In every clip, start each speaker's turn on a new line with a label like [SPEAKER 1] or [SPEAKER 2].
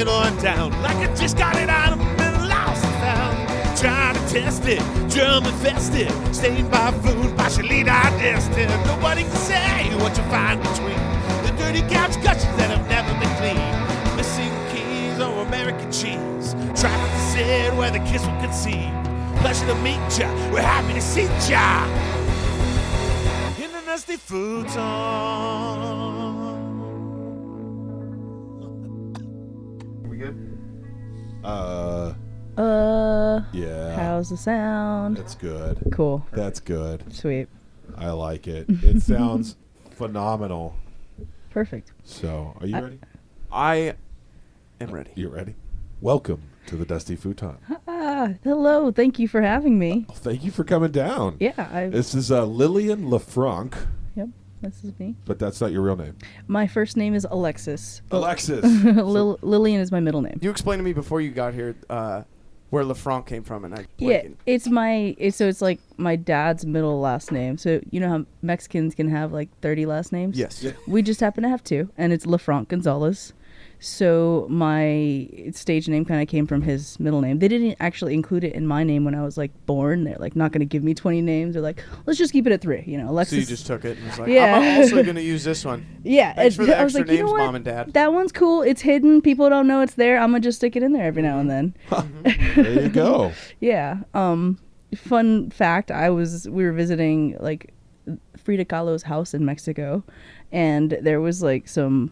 [SPEAKER 1] middle and down, like I just got it out of the middle, lost and found. Trying to test it, germ infested, stained by food, partially digested. Nobody can say what you find between the dirty couch gushers that have never been cleaned. Missing keys or American cheese, trapped to sit where the kiss will conceive. Pleasure to meet ya, we're happy to see ya in the nasty Futon.
[SPEAKER 2] Are we good?
[SPEAKER 3] Yeah.
[SPEAKER 4] How's the sound?
[SPEAKER 3] That's good.
[SPEAKER 4] Cool.
[SPEAKER 3] That's good.
[SPEAKER 4] Sweet.
[SPEAKER 3] I like it. It sounds phenomenal.
[SPEAKER 4] Perfect.
[SPEAKER 3] So, are you ready?
[SPEAKER 2] I am ready.
[SPEAKER 3] You ready? Welcome to the Dusty Futon.
[SPEAKER 4] Hello. Thank you for having me.
[SPEAKER 3] Thank you for coming down.
[SPEAKER 4] Yeah.
[SPEAKER 3] This is Lillian Lefranc,
[SPEAKER 4] Yep. This is me.
[SPEAKER 3] but that's not your real name.
[SPEAKER 4] My first name is Alexis.
[SPEAKER 3] Alexis.
[SPEAKER 4] Lillian is my middle name.
[SPEAKER 2] You explained to me before you got here where Lefranc came from, and I
[SPEAKER 4] Yeah, it's like my dad's middle last name. So you know how Mexicans can have like 30 last names?
[SPEAKER 2] Yes. Yeah.
[SPEAKER 4] We just happen to have 2, and it's Lefranc Gonzalez. So my stage name kind of came from his middle name. They didn't actually include it in my name when I was like born. They're like not going to give me 20 names. They're like, let's just keep it at 3. You know, Alexis.
[SPEAKER 2] So you just took it and was like,
[SPEAKER 4] Yeah.
[SPEAKER 2] I'm also going to use this one.
[SPEAKER 4] Yeah.
[SPEAKER 2] Thanks for the
[SPEAKER 4] I was
[SPEAKER 2] extra
[SPEAKER 4] like, you
[SPEAKER 2] names,
[SPEAKER 4] know what?
[SPEAKER 2] Mom and Dad.
[SPEAKER 4] That one's cool. It's hidden. People don't know it's there. I'm gonna just stick it in there every now and then.
[SPEAKER 3] There you go.
[SPEAKER 4] Yeah. Fun fact: we were visiting like Frida Kahlo's house in Mexico, and there was like some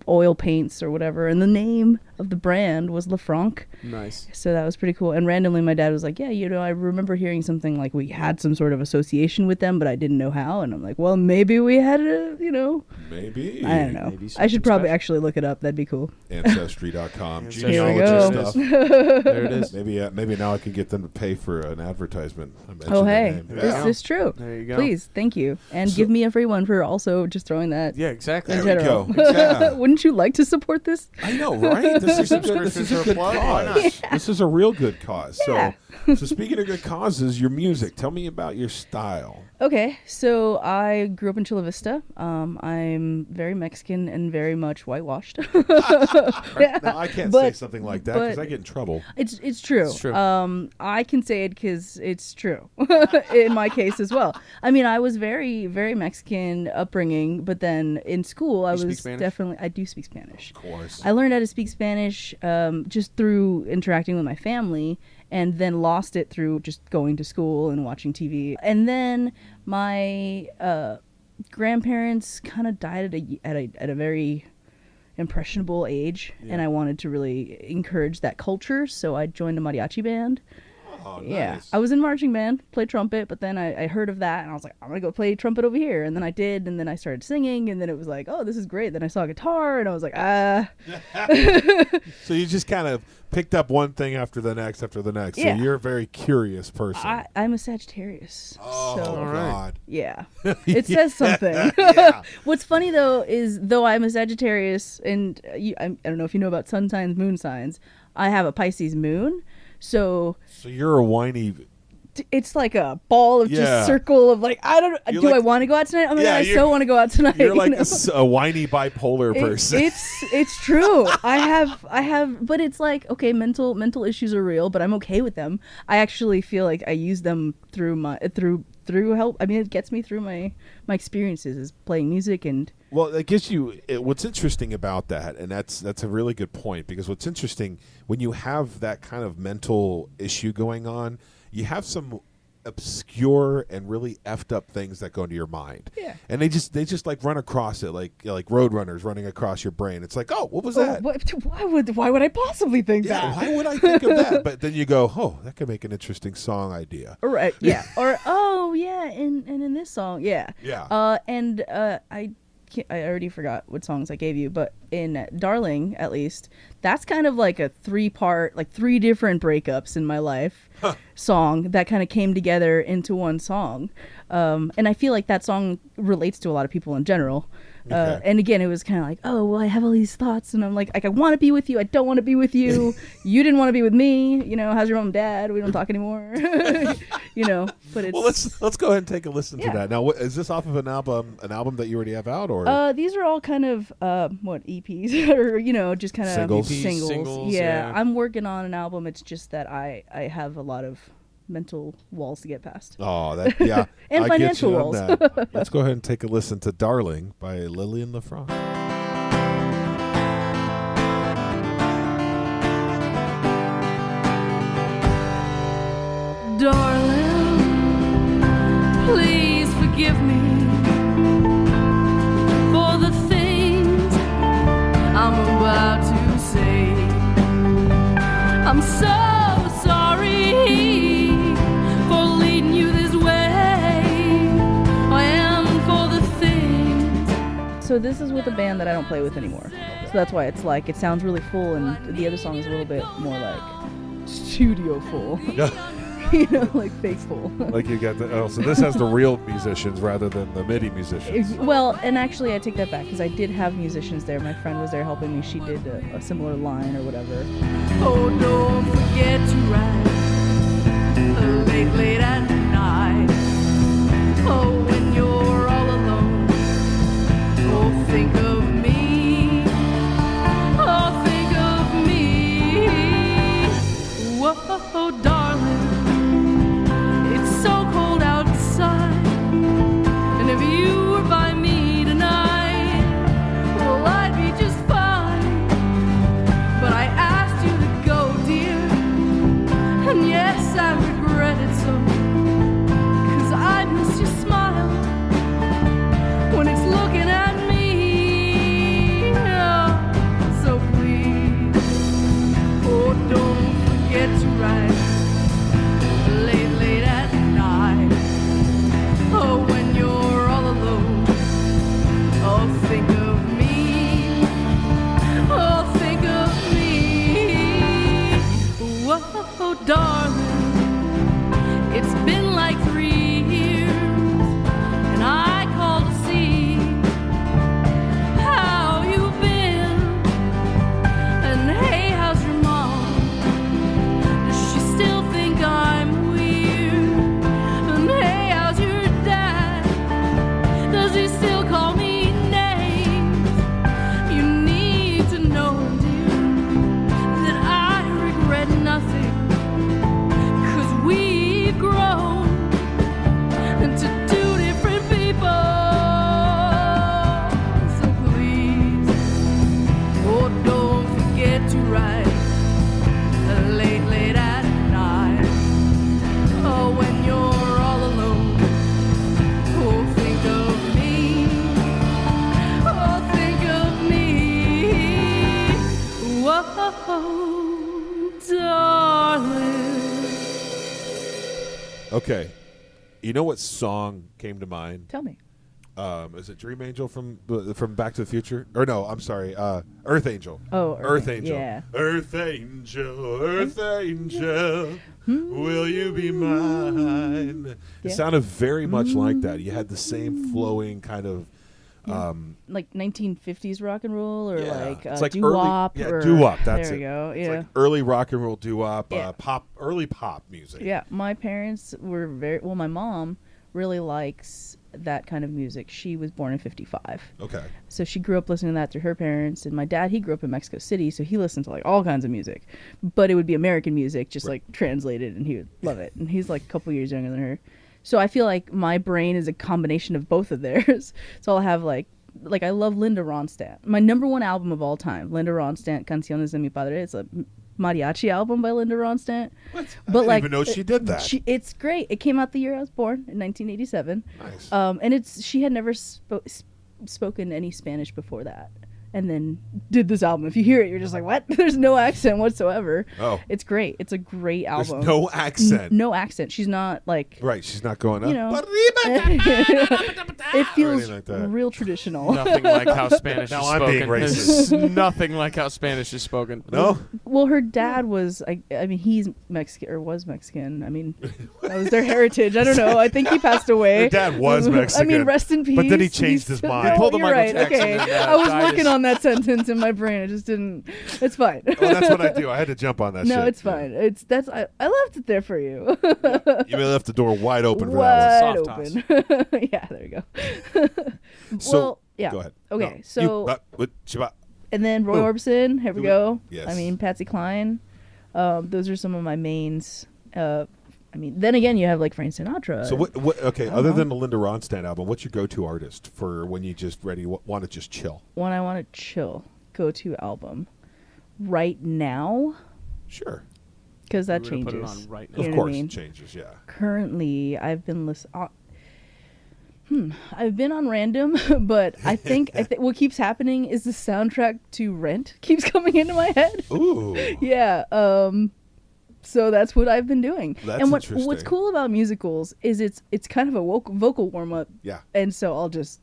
[SPEAKER 4] oil paints or whatever, and the name of the brand was Lefranc.
[SPEAKER 2] Nice.
[SPEAKER 4] So that was pretty cool. And randomly my dad was like, yeah, you know, I remember hearing something like we had some sort of association with them, but I didn't know how. And I'm like, well, maybe we had a, you know.
[SPEAKER 3] Maybe.
[SPEAKER 4] I don't know.
[SPEAKER 2] Maybe
[SPEAKER 4] I should probably
[SPEAKER 2] special.
[SPEAKER 4] actually look it up. That'd be cool.
[SPEAKER 3] Ancestry.com.
[SPEAKER 2] Here we
[SPEAKER 3] Genealogy
[SPEAKER 4] go.
[SPEAKER 3] stuff.
[SPEAKER 2] There it is.
[SPEAKER 3] Maybe now I can get them to pay for an advertisement. I mentioned
[SPEAKER 4] Oh,
[SPEAKER 3] their
[SPEAKER 4] hey,
[SPEAKER 3] name.
[SPEAKER 4] this
[SPEAKER 2] Yeah.
[SPEAKER 4] is true.
[SPEAKER 2] There you go.
[SPEAKER 4] Please, thank you. And give me a free one for also just throwing that.
[SPEAKER 2] Yeah, exactly.
[SPEAKER 3] There we
[SPEAKER 4] general.
[SPEAKER 3] go. Yeah.
[SPEAKER 4] Wouldn't you like to support this?
[SPEAKER 3] I know, right? This is a good
[SPEAKER 2] Why
[SPEAKER 3] cause.
[SPEAKER 2] not?
[SPEAKER 3] This is a real good cause.
[SPEAKER 4] Yeah.
[SPEAKER 3] So speaking of good causes, your music. Tell me about your style.
[SPEAKER 4] Okay, so I grew up in Chula Vista. I'm very Mexican and very much whitewashed. Yeah.
[SPEAKER 3] Now, I can't
[SPEAKER 4] But-
[SPEAKER 3] say something like that because
[SPEAKER 4] but-
[SPEAKER 3] I get in trouble.
[SPEAKER 4] It's true.
[SPEAKER 2] It's true.
[SPEAKER 4] I can say it because it's true in my case as well. I mean, I was very, very Mexican upbringing, but then in school I
[SPEAKER 2] You speak
[SPEAKER 4] was
[SPEAKER 2] Spanish?
[SPEAKER 4] definitely I do speak Spanish.
[SPEAKER 3] Of course.
[SPEAKER 4] I learned how to speak Spanish just through interacting with my family, and then lost it through just going to school and watching TV. And then my grandparents kind of died at a very impressionable age,
[SPEAKER 2] Yeah.
[SPEAKER 4] and I wanted to really encourage that culture, so I joined a mariachi band.
[SPEAKER 3] Oh,
[SPEAKER 4] Yeah,
[SPEAKER 3] nice.
[SPEAKER 4] I was in marching band, played trumpet, but then I heard of that, and I was like, I'm gonna go play trumpet over here, and then I did, and then I started singing, and then it was like, oh, this is great. Then I saw a guitar, and I was like,
[SPEAKER 3] So you just kind of picked up one thing after the next. So
[SPEAKER 4] Yeah.
[SPEAKER 3] you're a very curious person.
[SPEAKER 4] I'm a Sagittarius.
[SPEAKER 3] oh,
[SPEAKER 4] so
[SPEAKER 2] all right.
[SPEAKER 3] God.
[SPEAKER 4] yeah, it says something.
[SPEAKER 3] Yeah.
[SPEAKER 4] What's funny though is though I'm a Sagittarius, and I don't know if you know about sun signs, moon signs. I have a Pisces moon, so
[SPEAKER 3] So you're a whiny.
[SPEAKER 4] it's like a ball of
[SPEAKER 3] Yeah.
[SPEAKER 4] just circle of like I don't.
[SPEAKER 3] You're
[SPEAKER 4] Do
[SPEAKER 3] like-
[SPEAKER 4] I want to go out tonight? Oh my
[SPEAKER 3] Yeah,
[SPEAKER 4] god, I
[SPEAKER 3] you're-
[SPEAKER 4] so want to go out tonight.
[SPEAKER 3] You're like
[SPEAKER 4] you know?
[SPEAKER 3] a whiny bipolar person.
[SPEAKER 4] It's true. I have, but it's like okay, mental issues are real, but I'm okay with them. I actually feel like I use them through help. I mean, it gets me through my experiences is playing music and.
[SPEAKER 3] Well, it gives you what's interesting about that, and that's a really good point, because what's interesting when you have that kind of mental issue going on, you have some obscure and really effed up things that go into your mind.
[SPEAKER 4] Yeah.
[SPEAKER 3] And they just like run across it like road runners running across your brain. It's like, oh, what was that?
[SPEAKER 4] Why would I possibly think
[SPEAKER 3] Yeah,
[SPEAKER 4] that?
[SPEAKER 3] why would I think of that? But then you go, oh, that could make an interesting song idea.
[SPEAKER 4] Right. Yeah. Or oh yeah, and in this song, yeah.
[SPEAKER 3] Yeah.
[SPEAKER 4] I already forgot what songs I gave you, but in Darling, at least, that's kind of like a 3-part, like 3 different breakups in my life song that kind of came together into one song. And I feel like that song relates to a lot of people in general.
[SPEAKER 3] Okay.
[SPEAKER 4] And again, it was kind of like, oh, well, I have all these thoughts, and I'm like I want to be with you. I don't want to be with you. You didn't want to be with me. You know, how's your mom and dad? We don't talk anymore. You know, but it's...
[SPEAKER 3] Well, let's go ahead and take a listen to
[SPEAKER 4] Yeah.
[SPEAKER 3] that. Now, is this off of an album that you already have out, or?
[SPEAKER 4] These are all kind of EPs or just kind of
[SPEAKER 3] Singles?
[SPEAKER 2] Singles,
[SPEAKER 4] Yeah,
[SPEAKER 2] yeah.
[SPEAKER 4] I'm working on an album. It's just that I have a lot of mental walls to get past.
[SPEAKER 3] Oh, that yeah.
[SPEAKER 4] And
[SPEAKER 3] I
[SPEAKER 4] financial
[SPEAKER 3] get you on
[SPEAKER 4] walls.
[SPEAKER 3] that. Let's go ahead and take a listen to "Darling" by Lillian Lefranc.
[SPEAKER 5] Darling, please forgive me for the things I'm about to say. I'm so sorry for leading you this way, and for the things.
[SPEAKER 4] So this is with a band that I don't play with anymore. So that's why it's like it sounds really full, and the other song is a little bit more like studio full. Like fake full.
[SPEAKER 3] Like you got the so this has the real musicians rather than the MIDI musicians.
[SPEAKER 4] Well, and actually I take that back because I did have musicians there. My friend was there helping me. She did a similar line or whatever.
[SPEAKER 5] Oh, don't forget to ride late, late at night. Oh, when you're all alone. Oh, think of me. Oh, think of me. Whoa, darling. It's so cold outside. And if you were by me tonight, well, I'd be just fine. But I asked you to go, dear, and yes, I regret it so, 'cause I miss your smile when it's looking at me. Oh, so please, oh, don't forget to write late, late at night. Oh, when you're all alone, oh, think of me. Oh, think of me. Whoa, darling, it's been like 3 years, and I called to see how you've been. And hey, how's your mom? Does she still think I'm weird? And hey, how's your dad? Does he still call me names? You need to know, dear, that I regret nothing, 'cause we've grown into 2 different people. So please, oh, don't forget to write late, late at night. Oh, when you're all alone, oh, think of me. Oh, think of me. Whoa, darling.
[SPEAKER 3] Okay, you know what song came to mind?
[SPEAKER 4] Tell me.
[SPEAKER 3] Is it Dream Angel from Back to the Future? Or no, I'm sorry, Earth Angel.
[SPEAKER 4] Oh,
[SPEAKER 3] Earth Angel.
[SPEAKER 4] Yeah.
[SPEAKER 3] Earth Angel, Earth Angel, will you be mine? It
[SPEAKER 4] Yeah.
[SPEAKER 3] sounded very much like that. You had the same flowing kind of.
[SPEAKER 4] Like 1950s rock and roll, or
[SPEAKER 3] Yeah.
[SPEAKER 4] like
[SPEAKER 3] It's like
[SPEAKER 4] doo-wop.
[SPEAKER 3] early- yeah,
[SPEAKER 4] or,
[SPEAKER 3] doo-wop, that's
[SPEAKER 4] there we
[SPEAKER 3] it.
[SPEAKER 4] go.
[SPEAKER 3] It's
[SPEAKER 4] Yeah.
[SPEAKER 3] like early rock and roll doo-wop,
[SPEAKER 4] Yeah.
[SPEAKER 3] early pop music.
[SPEAKER 4] Yeah, my parents were my mom really likes that kind of music. She was born in 55.
[SPEAKER 3] Okay.
[SPEAKER 4] So she grew up listening to that through her parents, and my dad, he grew up in Mexico City, so he listened to like all kinds of music. But it would be American music, just
[SPEAKER 3] Right.
[SPEAKER 4] like translated, and he would love it. And he's like a couple years younger than her. So I feel like my brain is a combination of both of theirs. So I'll have like I love Linda Ronstadt. My number 1 album of all time, Linda Ronstadt, Canciones de mi Padre. It's a mariachi album by Linda Ronstadt.
[SPEAKER 3] What?
[SPEAKER 4] But
[SPEAKER 3] I didn't
[SPEAKER 4] like,
[SPEAKER 3] even know she did that.
[SPEAKER 4] It's great. It came out the year I was born, in 1987.
[SPEAKER 3] Nice.
[SPEAKER 4] And she had never spoken any Spanish before that. and then did this album. If you hear it, you're just like, what? There's no accent whatsoever.
[SPEAKER 3] Oh.
[SPEAKER 4] It's great. It's a great
[SPEAKER 3] There's
[SPEAKER 4] album.
[SPEAKER 3] no accent.
[SPEAKER 4] No accent. She's not like,
[SPEAKER 3] Right, she's not going up.
[SPEAKER 4] you know, it feels
[SPEAKER 3] like that.
[SPEAKER 4] real traditional.
[SPEAKER 6] Nothing like how Spanish
[SPEAKER 3] Now
[SPEAKER 6] is
[SPEAKER 3] I'm
[SPEAKER 6] spoken.
[SPEAKER 3] being
[SPEAKER 6] There's nothing like how Spanish is spoken.
[SPEAKER 3] No?
[SPEAKER 4] Well, her dad was, I mean, he's Mexican, or was Mexican. I mean, that was their heritage. I don't know. I think he passed away.
[SPEAKER 3] Her dad was
[SPEAKER 4] I
[SPEAKER 3] Mexican.
[SPEAKER 4] mean, rest in peace.
[SPEAKER 3] But then he changed
[SPEAKER 4] He's-
[SPEAKER 3] his mind.
[SPEAKER 4] No,
[SPEAKER 3] He
[SPEAKER 6] pulled a
[SPEAKER 4] you're
[SPEAKER 6] Michael
[SPEAKER 4] right.
[SPEAKER 6] Jackson
[SPEAKER 4] Okay.
[SPEAKER 6] and,
[SPEAKER 4] I was
[SPEAKER 6] died
[SPEAKER 4] working
[SPEAKER 6] his-
[SPEAKER 4] on that sentence in my brain. It just didn't. It's fine.
[SPEAKER 3] Well, that's what I do. I had to jump on that shit.
[SPEAKER 4] No, it's fine. I left it there for you.
[SPEAKER 3] You may left the door wide open for that one.
[SPEAKER 4] Wide
[SPEAKER 6] Soft
[SPEAKER 4] open. Yeah, there you go.
[SPEAKER 3] So,
[SPEAKER 4] well, yeah.
[SPEAKER 3] Go ahead.
[SPEAKER 4] Okay,
[SPEAKER 3] No,
[SPEAKER 4] so and then Roy
[SPEAKER 3] Ooh.
[SPEAKER 4] Orbison. Here we
[SPEAKER 3] Do it.
[SPEAKER 4] go.
[SPEAKER 3] Yes.
[SPEAKER 4] I mean, Patsy Cline. Those are some of my mains. I mean, then again, you have like Frank Sinatra.
[SPEAKER 3] So what? Okay,
[SPEAKER 4] I
[SPEAKER 3] other
[SPEAKER 4] don't
[SPEAKER 3] than the Linda Ronstadt album, what's your go-to artist for when you just want to just chill?
[SPEAKER 4] When I want to chill, go-to album. Right now,
[SPEAKER 3] Sure,
[SPEAKER 4] because that
[SPEAKER 6] We're gonna put it
[SPEAKER 4] changes.
[SPEAKER 6] on right now.
[SPEAKER 4] You
[SPEAKER 3] of
[SPEAKER 4] know what I
[SPEAKER 3] course
[SPEAKER 4] mean?
[SPEAKER 3] it changes. Yeah.
[SPEAKER 4] Currently, I've been listening. I've been on random, but I think what keeps happening is the soundtrack to Rent keeps coming into my head.
[SPEAKER 3] Ooh.
[SPEAKER 4] Yeah. So that's what I've been doing.
[SPEAKER 3] That's
[SPEAKER 4] and what's
[SPEAKER 3] interesting.
[SPEAKER 4] cool about musicals is it's kind of a vocal warm up.
[SPEAKER 3] Yeah.
[SPEAKER 4] And so I'll just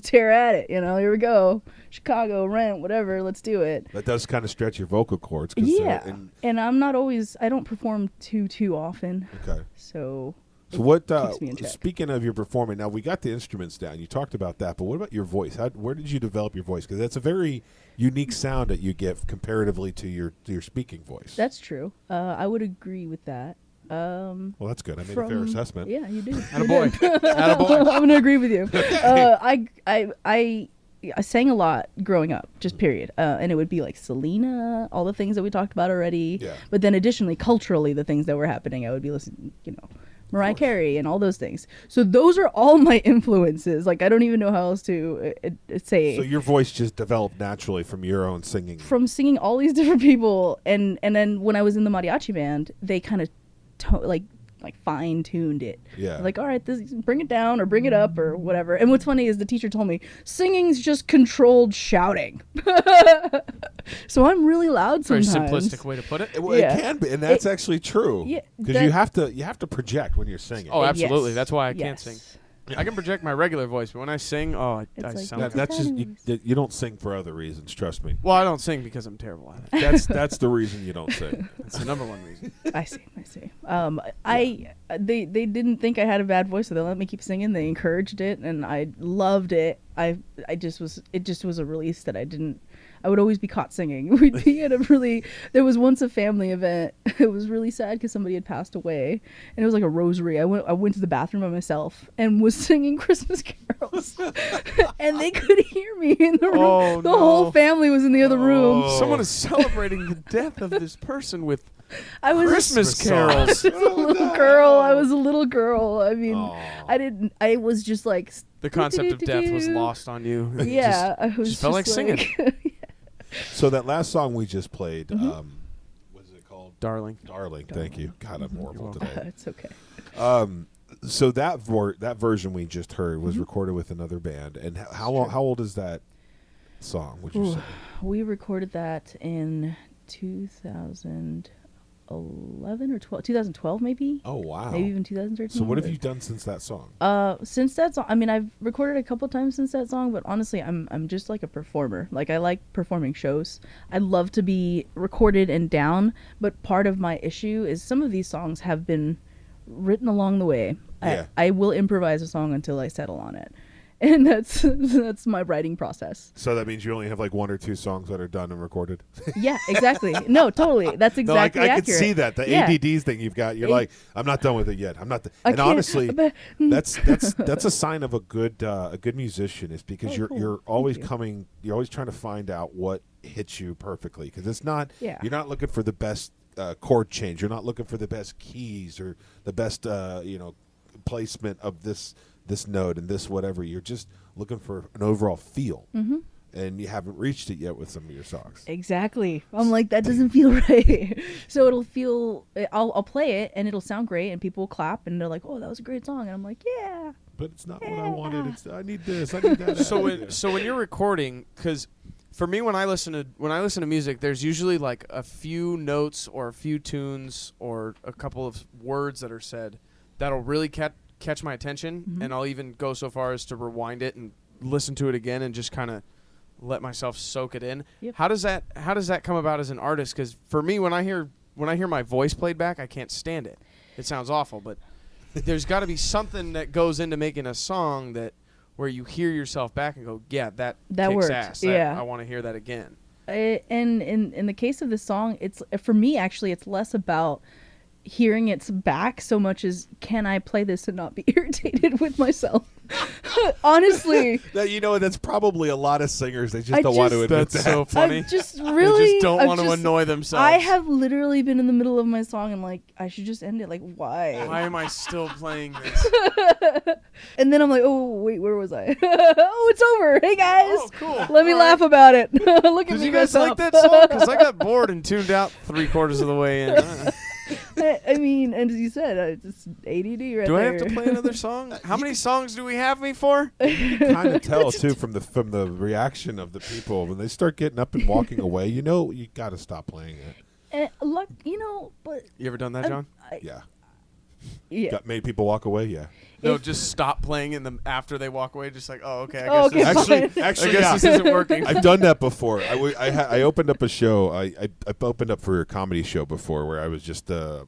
[SPEAKER 4] tear at it. You know, here we go. Chicago, Rent, whatever. Let's do it.
[SPEAKER 3] That does kind of stretch your vocal cords. 'Cause
[SPEAKER 4] Yeah. And I'm not always. I don't perform too often.
[SPEAKER 3] Okay.
[SPEAKER 4] So.
[SPEAKER 3] So what?
[SPEAKER 4] keeps me in check.
[SPEAKER 3] Speaking of your performing, now we got the instruments down. You talked about that, but what about your voice? Where did you develop your voice? Because that's a very unique sound that you give comparatively to your speaking voice.
[SPEAKER 4] That's true. I would agree with that.
[SPEAKER 3] Well, that's good. I made a fair assessment.
[SPEAKER 4] Yeah, you did.
[SPEAKER 6] Attaboy.
[SPEAKER 4] I'm gonna agree with you. I sang a lot growing up, just period. And it would be like Selena, all the things that we talked about already.
[SPEAKER 3] Yeah.
[SPEAKER 4] But then additionally, culturally, the things that were happening, I would be listening, Mariah Carey and all those things. So those are all my influences. Like, I don't even know how else to say.
[SPEAKER 3] So your voice just developed naturally from your own singing.
[SPEAKER 4] From singing all these different people, and then when I was in the mariachi band, they kind of like fine tuned it.
[SPEAKER 3] Yeah.
[SPEAKER 4] Like, all right, bring it down or bring it up or whatever. And what's funny is the teacher told me singing's just controlled shouting. So I'm really loud
[SPEAKER 6] Very
[SPEAKER 4] sometimes.
[SPEAKER 6] simplistic way to put it.
[SPEAKER 3] Well,
[SPEAKER 4] Yeah.
[SPEAKER 3] it can be, and that's actually true.
[SPEAKER 4] Yeah,
[SPEAKER 3] Because you have to project when you're singing.
[SPEAKER 6] Oh, absolutely.
[SPEAKER 4] Yes.
[SPEAKER 6] That's why I can't
[SPEAKER 4] Yes.
[SPEAKER 6] sing. I can project my regular voice, but when I sing, I
[SPEAKER 4] It's like
[SPEAKER 6] sound.
[SPEAKER 4] that-
[SPEAKER 3] That's just you don't sing for other reasons. Trust me.
[SPEAKER 6] Well, I don't sing because I'm terrible at it.
[SPEAKER 3] That's the reason you don't sing.
[SPEAKER 6] That's the number one reason.
[SPEAKER 4] I see. They didn't think I had a bad voice, so they let me keep singing. They encouraged it, and I loved it. It just was a release that I would always be caught singing. We'd be at there was once a family event. It was really sad because somebody had passed away, and it was like a rosary. I went to the bathroom by myself and was singing Christmas carols, and they could hear me in the room.
[SPEAKER 6] Oh,
[SPEAKER 4] the whole
[SPEAKER 6] no.
[SPEAKER 4] family was in the other room.
[SPEAKER 3] Oh.
[SPEAKER 6] Someone is celebrating the death of this person with
[SPEAKER 4] I was
[SPEAKER 6] Christmas
[SPEAKER 3] songs.
[SPEAKER 6] carols.
[SPEAKER 4] I was a little girl. I was a little girl. I mean,
[SPEAKER 3] Aw.
[SPEAKER 4] I was just like.
[SPEAKER 6] The concept of death was lost on you. It
[SPEAKER 4] Yeah, I was
[SPEAKER 6] just felt like singing.
[SPEAKER 3] So that last song we just played,
[SPEAKER 4] Mm-hmm.
[SPEAKER 3] what is it called?
[SPEAKER 6] Darling.
[SPEAKER 3] Darling. Thank you. God, I'm horrible
[SPEAKER 6] welcome.
[SPEAKER 3] today.
[SPEAKER 4] It's okay.
[SPEAKER 3] So that version we just heard
[SPEAKER 4] Mm-hmm.
[SPEAKER 3] was recorded with another band. And how old is that song? Would you say?
[SPEAKER 4] We recorded that in 2011 or 2012 maybe.
[SPEAKER 3] Oh wow.
[SPEAKER 4] Maybe even 2013.
[SPEAKER 3] So what have you done since that song?
[SPEAKER 4] Since that song, I mean, I've recorded a couple times since that song, but honestly, I'm just like a performer. Like, I like performing shows. I love to be recorded and down, but part of my issue is some of these songs have been written along the way.
[SPEAKER 3] Yeah.
[SPEAKER 4] I will improvise a song until I settle on it. And that's my writing process.
[SPEAKER 3] So that means you only have like one or two songs that are done and recorded.
[SPEAKER 4] Yeah, exactly. No, totally. That's
[SPEAKER 3] No,
[SPEAKER 4] exactly
[SPEAKER 3] I
[SPEAKER 4] accurate.
[SPEAKER 3] could see that the
[SPEAKER 4] Yeah.
[SPEAKER 3] ADDs thing you've got. You're like, I'm not done with it yet. I'm not.
[SPEAKER 4] I
[SPEAKER 3] And
[SPEAKER 4] can't-
[SPEAKER 3] honestly,
[SPEAKER 4] but-
[SPEAKER 3] that's a sign of a good musician is because
[SPEAKER 4] Oh, cool.
[SPEAKER 3] you're always
[SPEAKER 4] Thank
[SPEAKER 3] you're always trying to find out what hits you perfectly because it's not.
[SPEAKER 4] Yeah.
[SPEAKER 3] You're not looking for the best chord change. You're not looking for the best keys or the best placement of this note and this whatever. You're just looking for an overall feel. Mm-hmm. And you haven't reached it yet with some of your songs.
[SPEAKER 4] Exactly. I'm like, that doesn't feel right. So it'll feel, I'll play it and it'll sound great and people will clap and they're like, oh, that was a great song. And I'm like, yeah.
[SPEAKER 3] But it's not what I wanted. I need this. I need that.
[SPEAKER 6] So when you're recording, because For me, when I listen to music, there's usually like a few notes or a few tunes or a couple of words that are said that'll really catch my attention, and I'll even go so far as to rewind it and listen to it again and just kind of let myself soak it in.
[SPEAKER 4] Yep.
[SPEAKER 6] How does that come about as an artist? Because for me, when I hear my voice played back, I can't stand it. It sounds awful, but there's got to be something that goes into making a song where you hear yourself back and go, yeah, that kicks
[SPEAKER 4] worked.
[SPEAKER 6] ass.
[SPEAKER 4] Yeah.
[SPEAKER 6] I want to hear that again.
[SPEAKER 4] And in the case of this song, it's for me actually it's less about hearing its back so much as can I play this and not be irritated with myself. Honestly,
[SPEAKER 3] that's probably a lot of singers. They just don't want to admit
[SPEAKER 6] That's
[SPEAKER 3] that.
[SPEAKER 6] so funny.
[SPEAKER 4] I just really
[SPEAKER 6] They just don't want to annoy themselves.
[SPEAKER 4] I have literally been in the middle of my song and like I should just end it. Like why?
[SPEAKER 6] Why am I still playing this?
[SPEAKER 4] And then I'm like, oh wait, where was I? Oh, it's over. Hey guys,
[SPEAKER 6] Oh, cool.
[SPEAKER 4] let me laugh about it. Look at
[SPEAKER 6] Did
[SPEAKER 4] me.
[SPEAKER 6] you guys
[SPEAKER 4] mess
[SPEAKER 6] like
[SPEAKER 4] up.
[SPEAKER 6] that song? Because I got bored and tuned out 3/4 of the way in.
[SPEAKER 4] I mean, and as you said, it's ADD right
[SPEAKER 6] Do I
[SPEAKER 4] there.
[SPEAKER 6] have to play another song? How many songs do we have me for?
[SPEAKER 3] You can kind of tell too from the reaction of the people when they start getting up and walking away. You got to stop playing it.
[SPEAKER 4] Luck, but
[SPEAKER 6] You ever done that, John?
[SPEAKER 3] Yeah,
[SPEAKER 4] yeah.
[SPEAKER 3] made people walk away. Yeah,
[SPEAKER 6] No,
[SPEAKER 4] If-
[SPEAKER 6] just stop playing in the after they walk away. Just like, oh, okay.
[SPEAKER 4] Oh, okay.
[SPEAKER 3] actually,
[SPEAKER 6] I guess
[SPEAKER 3] yeah.
[SPEAKER 6] this isn't working.
[SPEAKER 3] I've done that before. I opened up a show. I opened up for a comedy show before where I was just the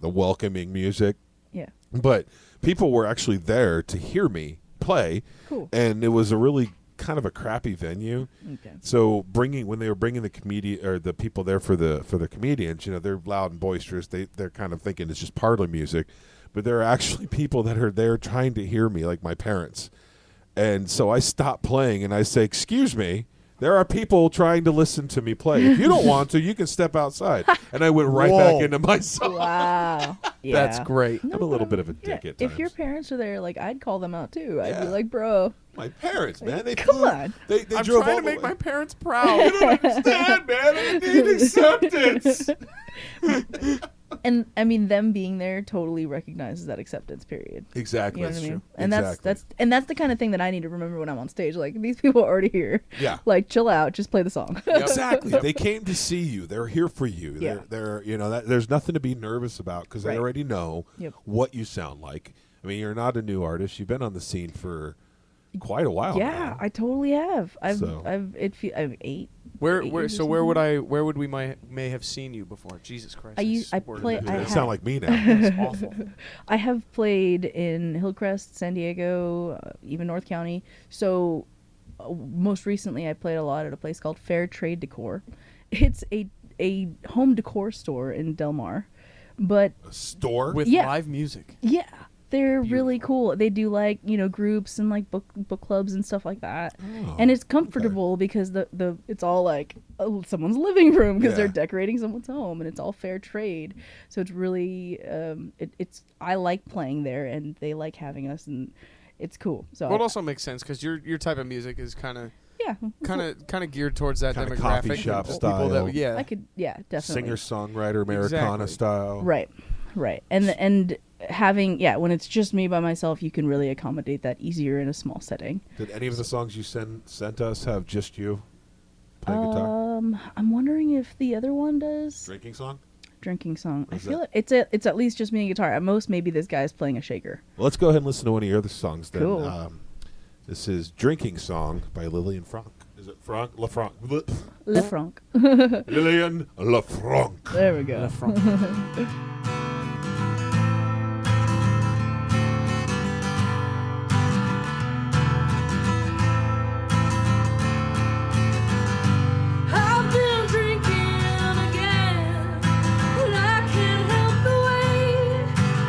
[SPEAKER 3] welcoming music.
[SPEAKER 4] Yeah.
[SPEAKER 3] But people were actually there to hear me play.
[SPEAKER 4] Cool.
[SPEAKER 3] And it was a really kind of a crappy venue.
[SPEAKER 4] Okay.
[SPEAKER 3] So when they were bringing the comedian or the people there for the comedians, they're loud and boisterous. They're kind of thinking it's just parlor music, but there are actually people that are there trying to hear me, like my parents. And so I stop playing and I say, "Excuse me, there are people trying to listen to me play. If you don't want to, you can step outside." And I went right
[SPEAKER 6] Whoa.
[SPEAKER 3] back into my song.
[SPEAKER 4] Wow. Yeah.
[SPEAKER 6] That's great.
[SPEAKER 3] I'm a little bit of a
[SPEAKER 4] Yeah,
[SPEAKER 3] dick at
[SPEAKER 4] if
[SPEAKER 3] times.
[SPEAKER 4] your parents are there, like I'd call them out too. I'd
[SPEAKER 3] Yeah.
[SPEAKER 4] be like, bro,
[SPEAKER 3] My parents, man, they
[SPEAKER 4] come
[SPEAKER 3] flew-
[SPEAKER 4] on.
[SPEAKER 3] They
[SPEAKER 6] I'm
[SPEAKER 3] drove
[SPEAKER 6] trying
[SPEAKER 3] all
[SPEAKER 6] to
[SPEAKER 3] the
[SPEAKER 6] make
[SPEAKER 3] way.
[SPEAKER 6] my parents proud.
[SPEAKER 3] You don't understand, man. I need acceptance.
[SPEAKER 4] And I mean, them being there totally recognizes that acceptance period.
[SPEAKER 3] Exactly.
[SPEAKER 4] You know what I mean?
[SPEAKER 3] True.
[SPEAKER 4] And that's the kind of thing that I need to remember when I'm on stage. Like these people are already here.
[SPEAKER 3] Yeah.
[SPEAKER 4] Like chill out, just play the song.
[SPEAKER 3] Exactly. They came to see you. They're here for you.
[SPEAKER 4] Yeah.
[SPEAKER 3] They're there's nothing to be nervous about because they
[SPEAKER 4] Right.
[SPEAKER 3] already know
[SPEAKER 4] Yep.
[SPEAKER 3] what you sound like. I mean, you're not a new artist. You've been on the scene for quite a while.
[SPEAKER 4] Yeah,
[SPEAKER 3] now.
[SPEAKER 4] I totally have. I've 8.
[SPEAKER 6] Where
[SPEAKER 4] 8 years or
[SPEAKER 6] where
[SPEAKER 4] something.
[SPEAKER 6] where would we may have seen you before? Jesus Christ.
[SPEAKER 4] I play-
[SPEAKER 3] You
[SPEAKER 4] I
[SPEAKER 3] sound like me now.
[SPEAKER 6] It's awful.
[SPEAKER 4] I have played in Hillcrest, San Diego, even North County. So most recently I played a lot at a place called Fair Trade Decor. It's a home decor store in Del Mar. But
[SPEAKER 3] A store.
[SPEAKER 6] With
[SPEAKER 4] Yeah.
[SPEAKER 6] live music.
[SPEAKER 4] yeah, they're really cool. They do like, groups and like book clubs and stuff like that.
[SPEAKER 3] Oh,
[SPEAKER 4] And it's comfortable because the it's all like someone's living room because they're
[SPEAKER 3] Yeah.
[SPEAKER 4] decorating someone's home, and it's all fair trade. So it's really it's I like playing there, and they like having us, and it's cool. So
[SPEAKER 6] Well, it also makes sense because your type of music is kind of geared towards that
[SPEAKER 3] Kinda
[SPEAKER 6] demographic.
[SPEAKER 3] coffee
[SPEAKER 6] of
[SPEAKER 3] shop
[SPEAKER 6] people
[SPEAKER 3] style.
[SPEAKER 6] That, yeah.
[SPEAKER 4] I could definitely
[SPEAKER 3] Singer-songwriter, Americana
[SPEAKER 6] Exactly.
[SPEAKER 3] style.
[SPEAKER 4] right and having when it's just me by myself, you can really accommodate that easier in a small setting.
[SPEAKER 3] Did any of the songs you sent us have just you playing guitar?
[SPEAKER 4] I'm wondering if the other one does.
[SPEAKER 3] Drinking song?
[SPEAKER 4] I
[SPEAKER 3] Is
[SPEAKER 4] feel
[SPEAKER 3] that-
[SPEAKER 4] it's at least just me and guitar. At most, maybe this guy's playing a shaker.
[SPEAKER 3] Well, let's go ahead and listen to one of your other songs then.
[SPEAKER 4] Cool.
[SPEAKER 3] This is Drinking Song by Lillian Franc. Is it Franc? Lefranc.
[SPEAKER 4] Lefranc.
[SPEAKER 3] Lillian Lefranc.
[SPEAKER 4] There we go.
[SPEAKER 5] I've been drinking again, but I can't help the way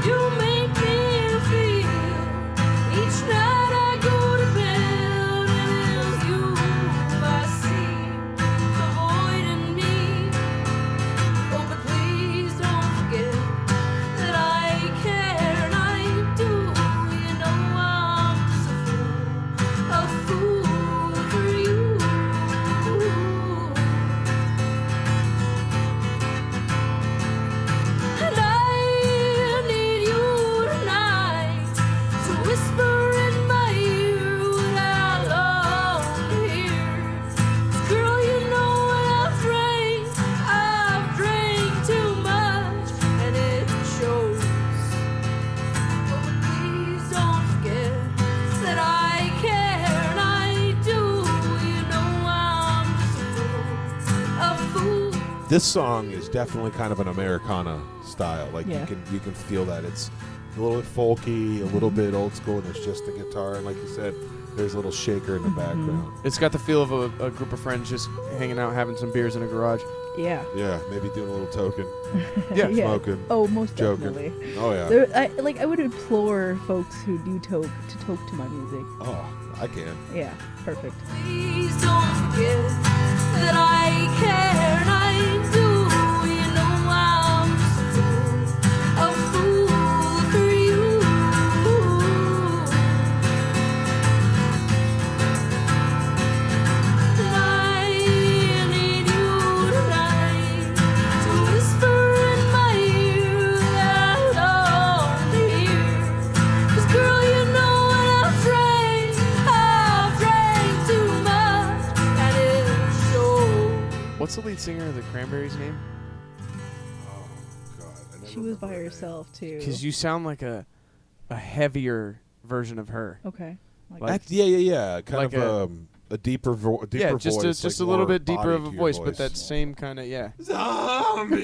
[SPEAKER 5] you make me feel. Each night I go to bed and it's you I see, the void in me. Oh, but please don't forget
[SPEAKER 3] This song is definitely kind of an Americana style. Like
[SPEAKER 4] Yeah.
[SPEAKER 3] you can feel that it's a little bit folky, a little bit old school, and there's just the guitar, and like you said, there's a little shaker in the background.
[SPEAKER 6] It's got the feel of a group of friends just hanging out, having some beers in a garage.
[SPEAKER 4] Yeah.
[SPEAKER 3] Yeah, maybe doing a little token,
[SPEAKER 6] Yeah.
[SPEAKER 3] smoking.
[SPEAKER 4] Oh, most
[SPEAKER 3] Joking.
[SPEAKER 4] definitely.
[SPEAKER 3] Oh yeah.
[SPEAKER 4] I would implore folks who do toke to my music.
[SPEAKER 3] Oh, I can.
[SPEAKER 4] Yeah, perfect.
[SPEAKER 5] Please don't forget that I care and I do. You know I'm just a fool for you. I need you tonight to whisper in my ear that I don't hear. 'Cause girl, you know when I've drank too much, and it shows.
[SPEAKER 6] What's the lead singer of the Cranberries' name?
[SPEAKER 3] Oh God. I never
[SPEAKER 4] She was by herself too.
[SPEAKER 6] Because you sound like a heavier version of her.
[SPEAKER 4] Okay.
[SPEAKER 6] Like-
[SPEAKER 3] Yeah. Kind
[SPEAKER 6] like
[SPEAKER 3] of a deeper voice.
[SPEAKER 6] Yeah, just
[SPEAKER 3] voice,
[SPEAKER 6] just
[SPEAKER 3] like
[SPEAKER 6] a little
[SPEAKER 3] more
[SPEAKER 6] bit deeper
[SPEAKER 3] body
[SPEAKER 6] of a
[SPEAKER 3] to your
[SPEAKER 6] voice, but that same kind of
[SPEAKER 3] zombie,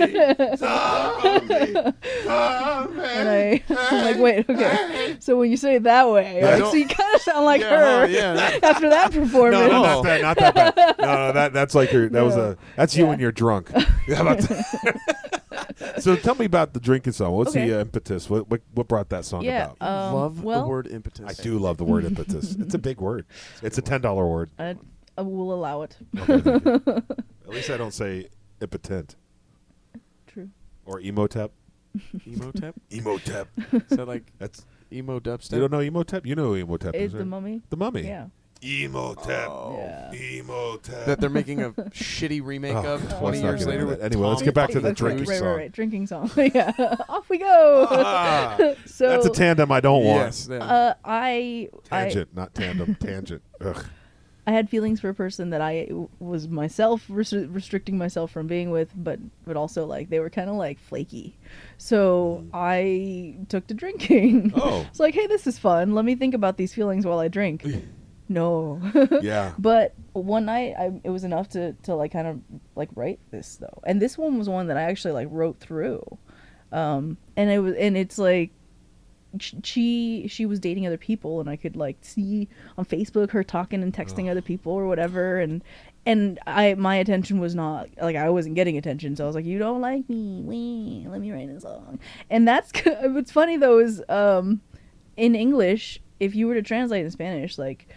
[SPEAKER 3] zombie,
[SPEAKER 4] And I'm like, wait, okay. So when you say it that way,
[SPEAKER 3] Yeah.
[SPEAKER 4] so you kind of sound like
[SPEAKER 6] Yeah,
[SPEAKER 4] her
[SPEAKER 6] yeah.
[SPEAKER 4] after that performance.
[SPEAKER 3] No, not that, not that bad. No, that's like your. That was
[SPEAKER 4] Yeah.
[SPEAKER 3] that's you
[SPEAKER 4] Yeah.
[SPEAKER 3] when you're drunk. How about that? So tell me about the drinking song. What's
[SPEAKER 4] Okay.
[SPEAKER 3] the impetus? What brought that song
[SPEAKER 4] Yeah.
[SPEAKER 3] about?
[SPEAKER 6] Love
[SPEAKER 4] well,
[SPEAKER 6] the word impetus.
[SPEAKER 3] I do love the word impetus. It's a big word. It's a $10 word.
[SPEAKER 4] I will allow it.
[SPEAKER 3] Okay, thank you. At least I don't say impotent
[SPEAKER 4] True.
[SPEAKER 3] or emotep.
[SPEAKER 6] Emotep?
[SPEAKER 3] Emotep.
[SPEAKER 6] Is that like
[SPEAKER 3] That's
[SPEAKER 6] emo dubstep?
[SPEAKER 3] you don't know emotep. You know who emotep
[SPEAKER 4] Is
[SPEAKER 3] is
[SPEAKER 4] the
[SPEAKER 3] right?
[SPEAKER 4] mummy?
[SPEAKER 3] The Mummy.
[SPEAKER 4] Yeah.
[SPEAKER 3] Emotep.
[SPEAKER 4] Yeah.
[SPEAKER 3] Emotep.
[SPEAKER 6] That they're making a shitty remake
[SPEAKER 3] Oh,
[SPEAKER 6] of
[SPEAKER 3] let's
[SPEAKER 6] 20
[SPEAKER 3] not
[SPEAKER 6] years
[SPEAKER 3] get
[SPEAKER 6] later.
[SPEAKER 3] into
[SPEAKER 6] With
[SPEAKER 3] that. Anyway, let's
[SPEAKER 6] Tom
[SPEAKER 3] get back to the
[SPEAKER 6] fucking
[SPEAKER 3] drinking
[SPEAKER 6] Cruise.
[SPEAKER 3] song.
[SPEAKER 4] Right. Drinking song. Yeah. Off we go.
[SPEAKER 3] Ah,
[SPEAKER 4] So
[SPEAKER 3] that's a tandem I don't want.
[SPEAKER 6] Yes. Yeah.
[SPEAKER 4] I
[SPEAKER 3] Tangent, not tandem. Tangent. Ugh.
[SPEAKER 4] I had feelings for a person that I was myself restricting myself from being with, but also like they were kind of like flaky. So I took to drinking.
[SPEAKER 3] Oh.
[SPEAKER 4] It's like, hey, this is fun. Let me think about these feelings while I drink. No.
[SPEAKER 3] Yeah.
[SPEAKER 4] But one night, it was enough to like kind of like write this though, and this one was one that I actually like wrote through, and it's like she was dating other people, and I could like see on Facebook her talking and texting other people or whatever, and my attention was not like I wasn't getting attention, so I was like, you don't like me, wee, let me write a song, and that's what's funny though is in English if you were to translate in Spanish like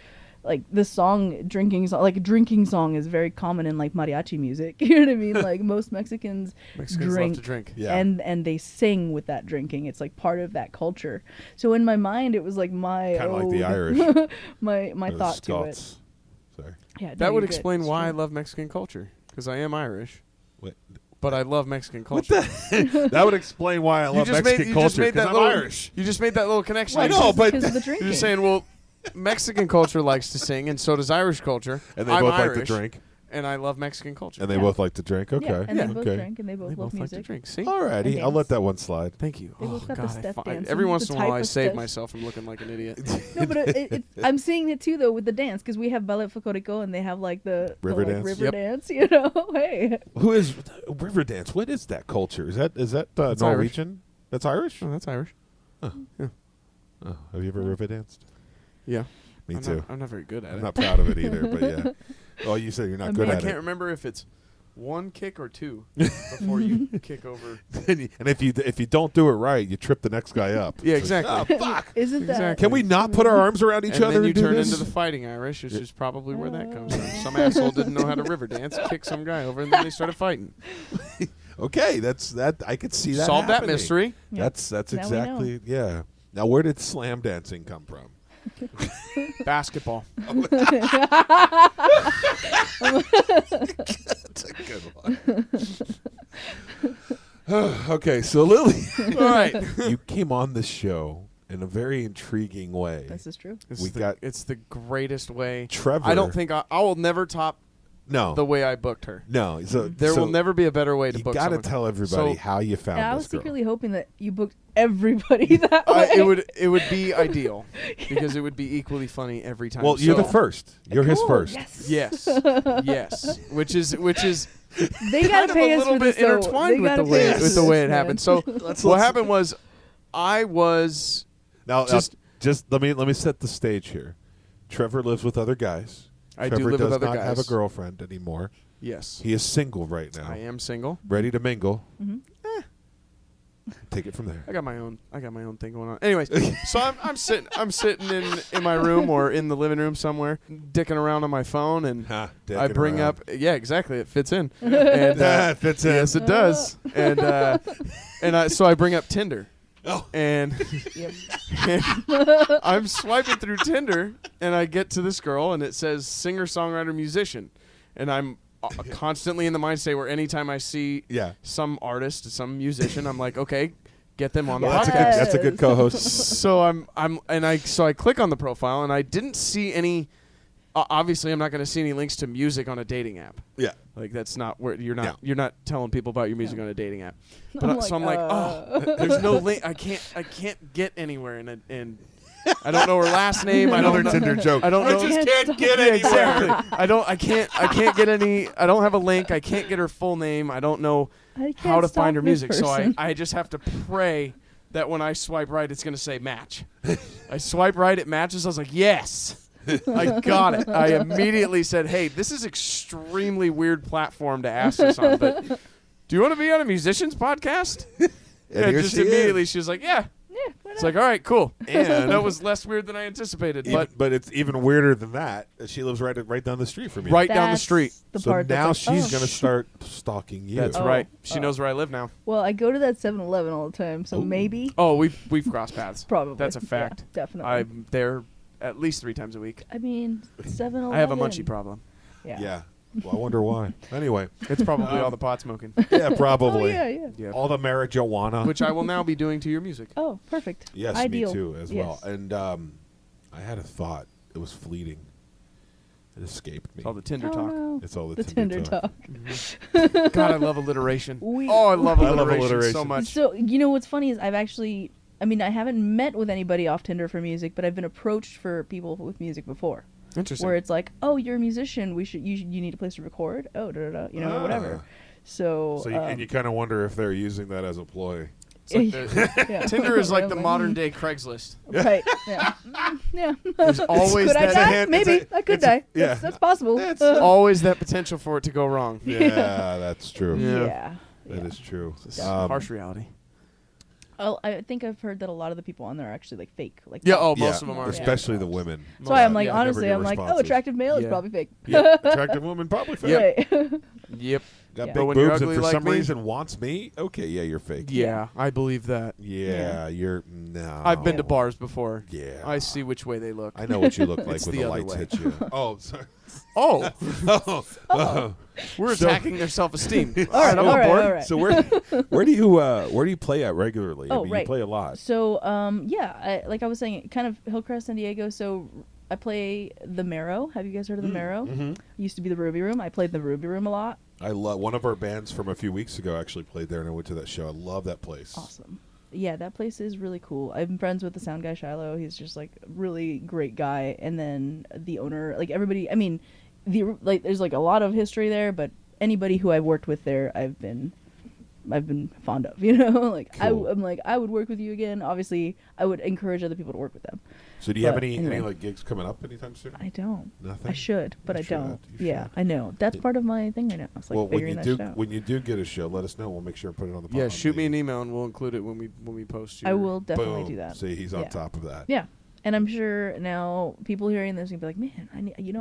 [SPEAKER 4] the song drinking song is very common in like mariachi music. You know what I mean? Like most Mexicans
[SPEAKER 6] love to drink.
[SPEAKER 3] Yeah.
[SPEAKER 4] and they sing with that drinking. It's like part of that culture. So in my mind it was like my
[SPEAKER 3] Kind of like the
[SPEAKER 4] ode-
[SPEAKER 3] Irish.
[SPEAKER 4] my
[SPEAKER 3] Or the
[SPEAKER 4] thought to it.
[SPEAKER 3] Scots. Sorry.
[SPEAKER 4] Yeah, no,
[SPEAKER 6] That would
[SPEAKER 4] you're good.
[SPEAKER 6] explain
[SPEAKER 4] It's
[SPEAKER 6] why I
[SPEAKER 4] true.
[SPEAKER 6] love Mexican culture. Because I am Irish.
[SPEAKER 3] Wait.
[SPEAKER 6] But I love Mexican culture.
[SPEAKER 3] That would explain why I love Mexican culture. 'Cause I'm Irish.
[SPEAKER 6] You just made that little connection.
[SPEAKER 3] I
[SPEAKER 6] You're
[SPEAKER 3] know,
[SPEAKER 6] just-
[SPEAKER 3] but
[SPEAKER 4] because of the drinking.
[SPEAKER 6] You're just saying, well, Mexican culture likes to sing, and so does Irish culture.
[SPEAKER 3] And they
[SPEAKER 6] I'm
[SPEAKER 3] both
[SPEAKER 6] Irish,
[SPEAKER 3] like to drink.
[SPEAKER 6] and I love Mexican culture.
[SPEAKER 3] And they
[SPEAKER 4] Yeah.
[SPEAKER 3] both like to drink. Okay.
[SPEAKER 4] Yeah, and
[SPEAKER 6] Yeah.
[SPEAKER 4] they both
[SPEAKER 3] Okay.
[SPEAKER 4] drink and they both
[SPEAKER 6] They
[SPEAKER 4] love
[SPEAKER 6] both like to
[SPEAKER 4] music.
[SPEAKER 6] drink. See?
[SPEAKER 3] Alrighty,
[SPEAKER 4] And
[SPEAKER 3] I'll let
[SPEAKER 4] dance.
[SPEAKER 3] that one slide.
[SPEAKER 6] Thank you.
[SPEAKER 4] They both got the step dancing,
[SPEAKER 6] Every once
[SPEAKER 4] the
[SPEAKER 6] in a while,
[SPEAKER 4] type
[SPEAKER 6] I
[SPEAKER 4] of
[SPEAKER 6] save
[SPEAKER 4] steps.
[SPEAKER 6] myself from looking like an idiot.
[SPEAKER 4] No, but I'm seeing it too though with the dance because we have ballet folklorico and they have like the
[SPEAKER 3] River
[SPEAKER 4] like,
[SPEAKER 3] dance?
[SPEAKER 4] river
[SPEAKER 6] Yep.
[SPEAKER 4] dance. You know, hey.
[SPEAKER 3] Who is river dance? What is that culture? Is that
[SPEAKER 6] That's
[SPEAKER 3] Norwegian? That's Irish?
[SPEAKER 6] Oh, that's Irish.
[SPEAKER 3] Oh, have you ever river danced?
[SPEAKER 6] Yeah.
[SPEAKER 3] Me
[SPEAKER 6] I'm
[SPEAKER 3] too.
[SPEAKER 6] I'm not very good at
[SPEAKER 3] I'm
[SPEAKER 6] it.
[SPEAKER 3] not proud of it either, but yeah. Oh, you said you're not
[SPEAKER 4] I
[SPEAKER 3] good
[SPEAKER 4] mean,
[SPEAKER 6] I
[SPEAKER 3] at
[SPEAKER 6] can't
[SPEAKER 3] it.
[SPEAKER 6] remember if it's one kick or two before you kick over.
[SPEAKER 3] And if you don't do it right, you trip the next guy up.
[SPEAKER 6] Yeah,
[SPEAKER 3] It's like,
[SPEAKER 6] exactly.
[SPEAKER 3] oh, fuck.
[SPEAKER 4] Isn't that?
[SPEAKER 6] Exactly.
[SPEAKER 3] Can we not put our arms around each
[SPEAKER 6] And
[SPEAKER 3] other
[SPEAKER 6] then you
[SPEAKER 3] and do
[SPEAKER 6] turn
[SPEAKER 3] this?
[SPEAKER 6] into the fighting Irish, which is probably where that comes from. Some asshole didn't know how to river dance, kicked some guy over, and then they started fighting.
[SPEAKER 3] Okay, that's that. I could see that.
[SPEAKER 6] Solve that
[SPEAKER 3] happening.
[SPEAKER 6] mystery.
[SPEAKER 4] Yeah.
[SPEAKER 3] That's
[SPEAKER 4] Now we know.
[SPEAKER 3] exactly yeah. Now, where did slam dancing come from?
[SPEAKER 6] Basketball.
[SPEAKER 3] That's a good one. Okay, so Lily,
[SPEAKER 6] All right.
[SPEAKER 3] you came on the show in a very intriguing way.
[SPEAKER 4] This is true.
[SPEAKER 6] It's the greatest way.
[SPEAKER 3] Trevor.
[SPEAKER 6] I don't think I will never top
[SPEAKER 3] no
[SPEAKER 6] the way I booked her.
[SPEAKER 3] no. So
[SPEAKER 6] There will never be a better way to
[SPEAKER 3] You
[SPEAKER 6] book
[SPEAKER 3] got to
[SPEAKER 6] someone.
[SPEAKER 3] tell everybody
[SPEAKER 6] So-
[SPEAKER 3] how you found
[SPEAKER 4] And I
[SPEAKER 3] this
[SPEAKER 4] was
[SPEAKER 3] girl.
[SPEAKER 4] secretly hoping that you booked everybody that way.
[SPEAKER 6] It would be ideal because it would be equally funny every time.
[SPEAKER 3] Well, you're the
[SPEAKER 6] So-
[SPEAKER 3] first. You're his
[SPEAKER 4] Cool,
[SPEAKER 3] first.
[SPEAKER 4] Yes.
[SPEAKER 6] Yes, yes. Which is
[SPEAKER 4] They gotta
[SPEAKER 6] kind of
[SPEAKER 4] pay
[SPEAKER 6] a
[SPEAKER 4] us
[SPEAKER 6] little
[SPEAKER 4] for
[SPEAKER 6] bit
[SPEAKER 4] this, though.
[SPEAKER 6] intertwined
[SPEAKER 4] They
[SPEAKER 6] with
[SPEAKER 4] gotta
[SPEAKER 6] the
[SPEAKER 4] pay
[SPEAKER 6] way
[SPEAKER 4] us for
[SPEAKER 6] with the
[SPEAKER 4] this,
[SPEAKER 6] way it
[SPEAKER 4] man.
[SPEAKER 6] happened. So what happened was, I was
[SPEAKER 3] Now,
[SPEAKER 6] Just-
[SPEAKER 3] just let me set the stage here. Trevor lives with other guys.
[SPEAKER 6] I do
[SPEAKER 3] Trevor
[SPEAKER 6] live
[SPEAKER 3] does
[SPEAKER 6] with other
[SPEAKER 3] not have a
[SPEAKER 6] guys.
[SPEAKER 3] girlfriend anymore.
[SPEAKER 6] yes,
[SPEAKER 3] He is single right now,
[SPEAKER 6] I am single.
[SPEAKER 3] ready to mingle.
[SPEAKER 4] Mhm.
[SPEAKER 3] Take it from there.
[SPEAKER 6] I got my own thing going on. Anyways, so I'm sitting in my room or in the living room somewhere, dicking around on my phone, and I bring up exactly, it fits in. And
[SPEAKER 3] That fits in.
[SPEAKER 6] yes, it does. And so I bring up Tinder.
[SPEAKER 3] Oh.
[SPEAKER 6] And, and I'm swiping through Tinder, and I get to this girl, and it says singer, songwriter, musician, and I'm constantly in the mindset where anytime I see
[SPEAKER 3] Yeah.
[SPEAKER 6] some artist, some musician, I'm like, okay, get them on the
[SPEAKER 3] Well,
[SPEAKER 6] podcast.
[SPEAKER 3] that's a good co-host.
[SPEAKER 6] So I click on the profile, and I didn't see any. Obviously, I'm not going to see any links to music on a dating app.
[SPEAKER 3] Yeah.
[SPEAKER 6] Like that's not where you're not.
[SPEAKER 3] No.
[SPEAKER 6] You're not telling people about your music on a dating app. But
[SPEAKER 4] I'm
[SPEAKER 6] so I'm
[SPEAKER 4] like,
[SPEAKER 6] like, oh, there's no link. I can't get anywhere, and I don't know her last name. I don't
[SPEAKER 3] Another
[SPEAKER 6] know.
[SPEAKER 3] Tinder joke.
[SPEAKER 6] I don't know.
[SPEAKER 4] just
[SPEAKER 3] can't get
[SPEAKER 6] Yeah,
[SPEAKER 3] anywhere.
[SPEAKER 6] exactly. I can't get any. I don't have a link. I can't get her full name. I don't know
[SPEAKER 4] I
[SPEAKER 6] how
[SPEAKER 4] can't
[SPEAKER 6] to
[SPEAKER 4] stop
[SPEAKER 6] find her
[SPEAKER 4] this
[SPEAKER 6] music. So
[SPEAKER 4] person.
[SPEAKER 6] I just have to pray that when I swipe right, it's going to say match. I swipe right, it matches. I was like, yes. I got it. I immediately said, hey, this is extremely weird platform to ask this on, but do you want to be on a musician's podcast?
[SPEAKER 3] And here
[SPEAKER 6] just
[SPEAKER 3] she is.
[SPEAKER 6] immediately she was like, yeah.
[SPEAKER 4] Yeah, why
[SPEAKER 6] It's
[SPEAKER 4] not?
[SPEAKER 6] like, all right, cool.
[SPEAKER 3] And-
[SPEAKER 6] that was less weird than I anticipated,
[SPEAKER 3] But it's even weirder than that. She lives right down the street from you.
[SPEAKER 6] right down the
[SPEAKER 4] That's
[SPEAKER 6] street.
[SPEAKER 4] The
[SPEAKER 3] So
[SPEAKER 4] part
[SPEAKER 3] now
[SPEAKER 4] that's like,
[SPEAKER 3] she's
[SPEAKER 4] oh.
[SPEAKER 3] going to start stalking you.
[SPEAKER 6] That's
[SPEAKER 4] Oh.
[SPEAKER 6] right. She
[SPEAKER 4] Oh.
[SPEAKER 6] knows where I live now.
[SPEAKER 4] Well, I go to that 7-Eleven all the time, so
[SPEAKER 3] Ooh.
[SPEAKER 4] maybe.
[SPEAKER 6] Oh, we've crossed paths.
[SPEAKER 4] Probably.
[SPEAKER 6] That's a fact.
[SPEAKER 4] Yeah, definitely.
[SPEAKER 6] I'm there at least 3 times a week.
[SPEAKER 4] I mean, 7-Eleven.
[SPEAKER 6] I have a munchie problem.
[SPEAKER 4] Yeah.
[SPEAKER 3] Yeah. Well, I wonder why. Anyway.
[SPEAKER 6] It's probably all the pot smoking,
[SPEAKER 3] Yeah,
[SPEAKER 4] Oh,
[SPEAKER 3] probably.
[SPEAKER 4] yeah, yeah.
[SPEAKER 6] yeah.
[SPEAKER 3] All the marijuana.
[SPEAKER 6] Which I will now be doing to your music.
[SPEAKER 4] Oh, perfect.
[SPEAKER 3] Yes,
[SPEAKER 4] Ideal.
[SPEAKER 3] me too, as
[SPEAKER 4] Yes.
[SPEAKER 3] well. And I had a thought. It was fleeting. It escaped me.
[SPEAKER 6] It's all the Tinder
[SPEAKER 4] Oh,
[SPEAKER 6] talk.
[SPEAKER 4] no.
[SPEAKER 3] It's all
[SPEAKER 4] The Tinder talk.
[SPEAKER 6] God, I love alliteration.
[SPEAKER 4] We-
[SPEAKER 6] Oh, I love
[SPEAKER 3] I love
[SPEAKER 6] alliteration so
[SPEAKER 3] alliteration.
[SPEAKER 6] much.
[SPEAKER 4] So, you know what's funny is I haven't met with anybody off Tinder for music, but I've been approached for people with music before.
[SPEAKER 6] Interesting.
[SPEAKER 4] Where it's like, oh, you're a musician. You need a place to record. Oh, or whatever. So,
[SPEAKER 3] So and you kind of wonder if they're using that as a ploy.
[SPEAKER 6] It's like the-
[SPEAKER 4] yeah.
[SPEAKER 6] Tinder is like the
[SPEAKER 4] I'm
[SPEAKER 6] modern day Craigslist.
[SPEAKER 4] Right. Yeah. Yeah.
[SPEAKER 6] There's always
[SPEAKER 4] Could I
[SPEAKER 6] that.
[SPEAKER 4] die?
[SPEAKER 3] it's
[SPEAKER 4] Maybe
[SPEAKER 3] a-
[SPEAKER 4] I could
[SPEAKER 3] it's a-
[SPEAKER 4] die.
[SPEAKER 3] yeah.
[SPEAKER 4] That's possible.
[SPEAKER 6] Always that potential for it to go wrong.
[SPEAKER 3] Yeah, that's true.
[SPEAKER 6] Yeah.
[SPEAKER 4] Yeah.
[SPEAKER 3] That is true.
[SPEAKER 6] It's
[SPEAKER 4] Yeah.
[SPEAKER 6] harsh reality.
[SPEAKER 4] I think I've heard that a lot of the people on there are actually like fake. Like
[SPEAKER 6] Yeah. Oh,
[SPEAKER 3] Yeah,
[SPEAKER 6] most of them are.
[SPEAKER 3] especially the women.
[SPEAKER 4] That's why I'm like,
[SPEAKER 6] Yeah,
[SPEAKER 4] honestly,
[SPEAKER 3] never
[SPEAKER 4] I'm
[SPEAKER 3] get
[SPEAKER 4] like, oh,
[SPEAKER 3] responses.
[SPEAKER 4] attractive male is
[SPEAKER 6] Yeah.
[SPEAKER 4] probably fake.
[SPEAKER 3] Yeah, attractive woman, probably fake.
[SPEAKER 4] Right.
[SPEAKER 6] Yep.
[SPEAKER 3] Got
[SPEAKER 4] Yeah.
[SPEAKER 3] big
[SPEAKER 6] But when you're
[SPEAKER 3] boobs and
[SPEAKER 6] ugly
[SPEAKER 3] for
[SPEAKER 6] like
[SPEAKER 3] some
[SPEAKER 6] me-
[SPEAKER 3] reason wants me. Okay, yeah, you're fake.
[SPEAKER 6] Yeah, I believe that.
[SPEAKER 3] Yeah, you're no.
[SPEAKER 6] I've been to bars before.
[SPEAKER 3] Yeah,
[SPEAKER 6] I see which way they look.
[SPEAKER 3] I know what you look like
[SPEAKER 6] It's
[SPEAKER 3] when
[SPEAKER 6] the
[SPEAKER 3] the
[SPEAKER 6] other
[SPEAKER 3] lights
[SPEAKER 6] way.
[SPEAKER 3] hit you. Oh, sorry.
[SPEAKER 6] Oh,
[SPEAKER 3] oh.
[SPEAKER 6] we're
[SPEAKER 3] So-
[SPEAKER 6] attacking their self-esteem.
[SPEAKER 4] All right,
[SPEAKER 6] I'm
[SPEAKER 4] all
[SPEAKER 6] on
[SPEAKER 4] right,
[SPEAKER 6] board.
[SPEAKER 4] all right.
[SPEAKER 3] So where do you play at regularly? I
[SPEAKER 4] Oh,
[SPEAKER 3] mean,
[SPEAKER 4] right.
[SPEAKER 3] You play a lot.
[SPEAKER 4] So, like I was saying, kind of Hillcrest, San Diego. So I play the Marrow. Have you guys heard of the Marrow?
[SPEAKER 3] Mm-hmm.
[SPEAKER 4] Used to be the Ruby Room. I played the Ruby Room a lot.
[SPEAKER 3] I love one of our bands from a few weeks ago actually played there, and I went to that show. I love that place.
[SPEAKER 4] Awesome. Yeah, that place is really cool. I'm friends with the sound guy Shiloh. He's just like a really great guy. And then the owner, like everybody. I mean, there's like a lot of history there, but anybody who I've worked with there, I've been fond of. You know, like
[SPEAKER 3] Cool.
[SPEAKER 4] I'm like I would work with you again. Obviously, I would encourage other people to work with them.
[SPEAKER 3] So do you have
[SPEAKER 4] But
[SPEAKER 3] any
[SPEAKER 4] anyway.
[SPEAKER 3] like gigs coming up anytime soon?
[SPEAKER 4] I don't.
[SPEAKER 3] Nothing.
[SPEAKER 4] I should, but
[SPEAKER 3] You
[SPEAKER 4] I don't.
[SPEAKER 3] should. You
[SPEAKER 4] Yeah,
[SPEAKER 3] should.
[SPEAKER 4] I know. That's part of my thing right now. It's like
[SPEAKER 3] Well, when
[SPEAKER 4] figuring
[SPEAKER 3] you
[SPEAKER 4] that
[SPEAKER 3] do
[SPEAKER 4] shit out.
[SPEAKER 3] when you do get a show, let us know. We'll make sure and put it on the.
[SPEAKER 6] Yeah,
[SPEAKER 3] on
[SPEAKER 6] shoot
[SPEAKER 3] the-
[SPEAKER 6] me an email and we'll include it when we post.
[SPEAKER 4] I
[SPEAKER 6] your-
[SPEAKER 4] will definitely
[SPEAKER 3] Boom.
[SPEAKER 4] do that.
[SPEAKER 3] See, he's on
[SPEAKER 4] Yeah.
[SPEAKER 3] top of that.
[SPEAKER 4] Yeah, and I'm sure now people hearing this are gonna be like, "Man,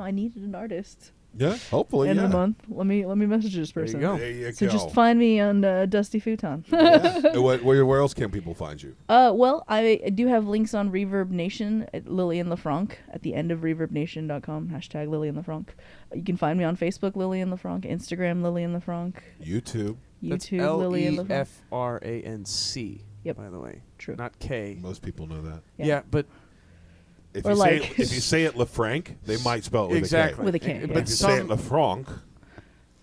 [SPEAKER 4] I needed an artist
[SPEAKER 3] Yeah, hopefully.
[SPEAKER 4] in
[SPEAKER 3] yeah.
[SPEAKER 4] a month. Let me message this
[SPEAKER 6] There you
[SPEAKER 4] person."
[SPEAKER 6] go.
[SPEAKER 3] There you
[SPEAKER 4] So
[SPEAKER 3] go.
[SPEAKER 4] just find me on Dusty Futon.
[SPEAKER 3] Yeah. And where else can people find you?
[SPEAKER 4] Well, I do have links on Reverb Nation at Lillian Lefranc at the end of reverbnation.com, # Lillian Lefranc. You can find me on Facebook, Lillian Lefranc, Instagram, Lillian Lefranc,
[SPEAKER 3] YouTube.
[SPEAKER 6] That's
[SPEAKER 4] YouTube, Lillian Lefranc.
[SPEAKER 6] LEFRANC.
[SPEAKER 4] Yep.
[SPEAKER 6] By the way,
[SPEAKER 4] True.
[SPEAKER 6] not K.
[SPEAKER 3] Most people know that.
[SPEAKER 4] Yeah.
[SPEAKER 6] Yeah, but
[SPEAKER 3] If
[SPEAKER 4] Or
[SPEAKER 3] you say
[SPEAKER 4] like-
[SPEAKER 3] if you say it Lefranc, they might spell it with
[SPEAKER 6] exactly.
[SPEAKER 4] With a K,
[SPEAKER 3] a K.
[SPEAKER 4] yeah.
[SPEAKER 3] But
[SPEAKER 6] But
[SPEAKER 3] if you say it
[SPEAKER 6] some,
[SPEAKER 3] Lefranc,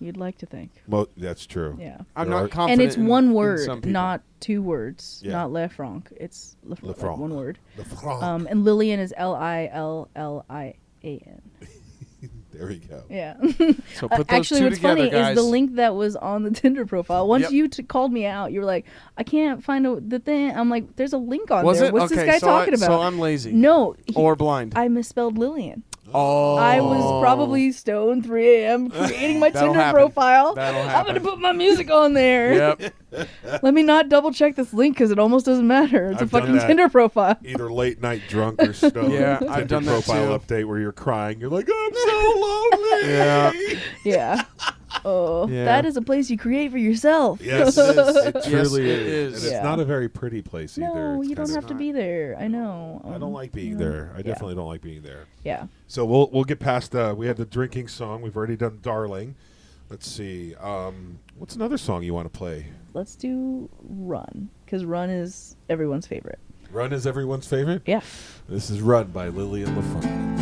[SPEAKER 4] You'd like to think.
[SPEAKER 3] that's true.
[SPEAKER 4] Yeah.
[SPEAKER 6] I'm
[SPEAKER 3] there are-
[SPEAKER 6] not confident.
[SPEAKER 4] And it's
[SPEAKER 6] in-
[SPEAKER 4] one
[SPEAKER 6] in
[SPEAKER 4] word,
[SPEAKER 6] some people.
[SPEAKER 4] not 2 words.
[SPEAKER 3] Yeah.
[SPEAKER 4] Not Lefranc. It's
[SPEAKER 3] Lefranc.
[SPEAKER 4] like one word.
[SPEAKER 3] Lefranc.
[SPEAKER 4] And Lillian is Lillian.
[SPEAKER 3] There There we go.
[SPEAKER 4] Yeah.
[SPEAKER 6] So put those
[SPEAKER 4] Actually,
[SPEAKER 6] two
[SPEAKER 4] what's
[SPEAKER 6] together,
[SPEAKER 4] funny
[SPEAKER 6] guys.
[SPEAKER 4] is the link that was on the Tinder profile. Once
[SPEAKER 6] Yep.
[SPEAKER 4] you called me out, you were like, I can't find the thing. I'm like, there's a link on
[SPEAKER 6] Was
[SPEAKER 4] there.
[SPEAKER 6] it?
[SPEAKER 4] What's
[SPEAKER 6] Okay,
[SPEAKER 4] this guy
[SPEAKER 6] so
[SPEAKER 4] talking about?
[SPEAKER 6] So I'm lazy.
[SPEAKER 4] No.
[SPEAKER 6] Or blind.
[SPEAKER 4] I misspelled Lillian.
[SPEAKER 6] Oh.
[SPEAKER 4] I was probably stoned 3 a.m. creating my
[SPEAKER 6] That'll
[SPEAKER 4] Tinder
[SPEAKER 6] happen.
[SPEAKER 4] profile.
[SPEAKER 6] That'll
[SPEAKER 4] I'm
[SPEAKER 6] happen.
[SPEAKER 4] going to put my music on there.
[SPEAKER 6] Yep.
[SPEAKER 4] Let me not double check this link because it almost doesn't matter. It's
[SPEAKER 3] I've
[SPEAKER 4] a
[SPEAKER 3] done
[SPEAKER 4] fucking
[SPEAKER 3] that.
[SPEAKER 4] Tinder profile.
[SPEAKER 3] Either late night drunk or stoned.
[SPEAKER 6] Yeah,
[SPEAKER 3] Tinder
[SPEAKER 6] I've done that
[SPEAKER 3] profile
[SPEAKER 6] too.
[SPEAKER 3] update where you're crying. You're like, I'm so lonely.
[SPEAKER 6] Yeah.
[SPEAKER 4] Yeah. Oh,
[SPEAKER 6] Yeah.
[SPEAKER 4] that is a place you create for yourself.
[SPEAKER 3] Yes,
[SPEAKER 6] It is.
[SPEAKER 3] it
[SPEAKER 6] Yes,
[SPEAKER 3] truly
[SPEAKER 6] it
[SPEAKER 3] is.
[SPEAKER 6] is.
[SPEAKER 3] And
[SPEAKER 4] Yeah.
[SPEAKER 3] it's not a very pretty place either.
[SPEAKER 4] No,
[SPEAKER 3] It's
[SPEAKER 4] you don't
[SPEAKER 3] kind
[SPEAKER 4] have
[SPEAKER 3] of
[SPEAKER 4] to
[SPEAKER 3] not.
[SPEAKER 4] be there. I know.
[SPEAKER 3] I don't like being there. I definitely don't like being there.
[SPEAKER 4] Yeah.
[SPEAKER 3] So we'll get past. We had the drinking song. We've already done "Darling." Let's see. What's another song you want to play?
[SPEAKER 4] Let's do Run, because Run is everyone's favorite.
[SPEAKER 3] "Run" is everyone's favorite.
[SPEAKER 4] Yeah.
[SPEAKER 3] This is "Run" by Lillian Lefranc.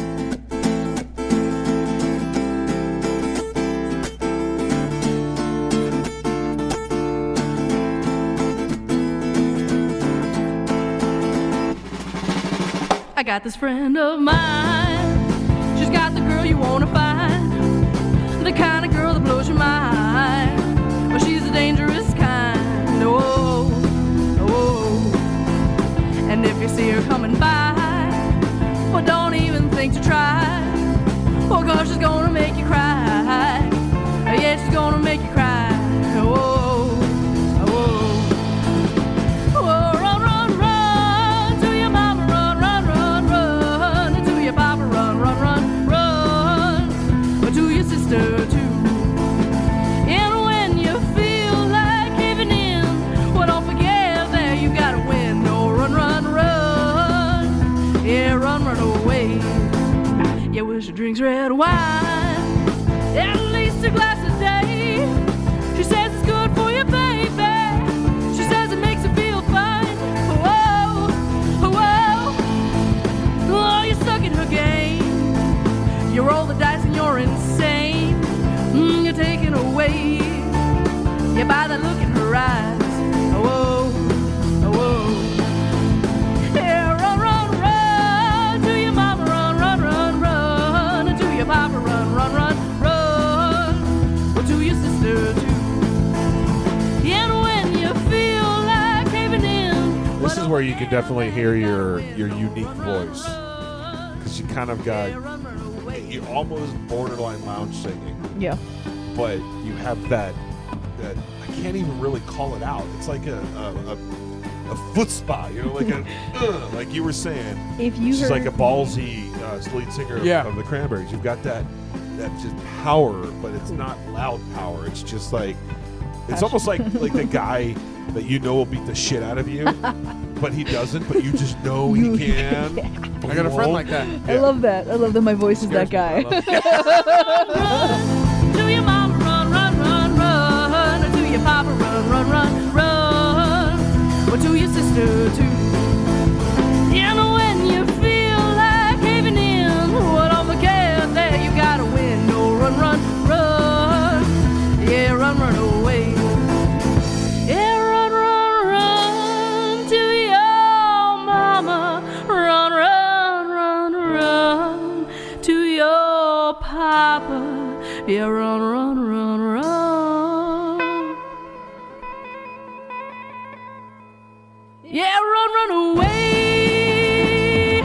[SPEAKER 5] I got this friend of mine. She's got the girl you wanna find, the kind of girl that blows your mind. But she's a dangerous kind. Oh, oh. And if you see her coming by, well, don't even think to try. Oh, 'cause she's gonna make you cry. Yeah, she's gonna make you cry. Oh, oh. Oh, run, run, run to your mama, run, run, run, run to your papa, run, run, run, run to your sister too. And when you feel like giving in, well, don't forget that you gotta win. Oh, run, run, run, yeah, run, run away. Yeah, well, she drinks red wine, at least a glass a day. She says it's good for you, baby. She says it makes you feel fine. Whoa, whoa, oh, you're stuck in her game. You roll the dice and you're insane. You're taken away. Yeah, by the look in her eyes. Whoa, whoa. Yeah, run, run, run to your mama, run, run, run, run to your papa, run, run, run, run to your sister too. And when you feel like caving in,
[SPEAKER 3] This is where you can definitely hear your unique voice, because you kind of got you almost borderline lounge singing,
[SPEAKER 4] Yeah.
[SPEAKER 3] but you have that I can't even really call it out. It's like a foot spa, you know, like like you were saying.
[SPEAKER 4] If you
[SPEAKER 3] She's
[SPEAKER 4] heard,
[SPEAKER 3] like a ballsy lead singer
[SPEAKER 6] Yeah.
[SPEAKER 3] of the Cranberries. You've got that just power, but it's not loud power. It's just like it's almost like the guy that you know will beat the shit out of you, but he doesn't. But you just know he can.
[SPEAKER 6] I got a friend like that.
[SPEAKER 4] I love that. I love that my voice is that guy.
[SPEAKER 5] run to your mama, run, run, run, run to your papa, run, run, run, run or to your sister too. And when you feel like caving in, well, don't forget that you gotta win. No, run, run, run, yeah, run, run away. Yeah, run, run, run to your mama, run, run, run, run to your papa. Yeah, run, run, run, run. Yeah, run, run away.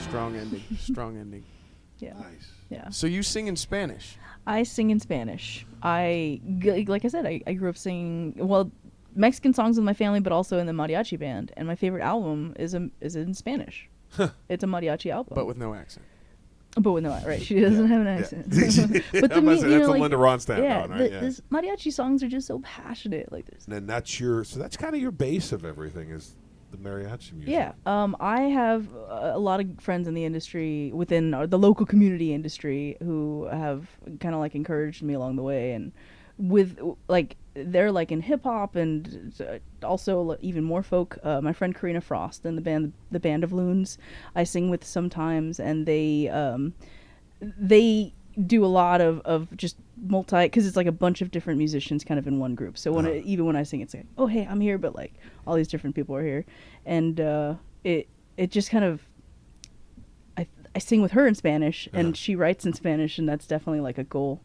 [SPEAKER 6] Strong ending. Strong ending.
[SPEAKER 4] Yeah.
[SPEAKER 3] Nice.
[SPEAKER 4] Yeah.
[SPEAKER 6] So you sing in Spanish.
[SPEAKER 4] I sing in Spanish. Like I said, I grew up singing, well, Mexican songs with my family, but also in the mariachi band. And my favorite album is in Spanish. It's a mariachi album.
[SPEAKER 6] But with no accent.
[SPEAKER 4] But with no, right? She doesn't have an accent. But
[SPEAKER 3] I'm gonna say, that's a
[SPEAKER 4] like,
[SPEAKER 3] Linda Ronstadt
[SPEAKER 4] yeah,
[SPEAKER 3] one, right? Yeah.
[SPEAKER 4] This mariachi songs are just so passionate. Like this.
[SPEAKER 3] And then that's kind of your base of everything is the mariachi music.
[SPEAKER 4] Yeah. I have a lot of friends in the industry within the local community industry who have kind of like encouraged me along the way, and with like they're like in hip hop and also even more folk. My friend Karina Frost and the band of Loons, I sing with sometimes, and they do a lot of just multi, because it's like a bunch of different musicians kind of in one group. So even when I sing, it's like, oh hey, I'm here, but like all these different people are here, and it just kind of I sing with her in Spanish,
[SPEAKER 3] Yeah.
[SPEAKER 4] and she writes in Spanish, and that's definitely like a goal.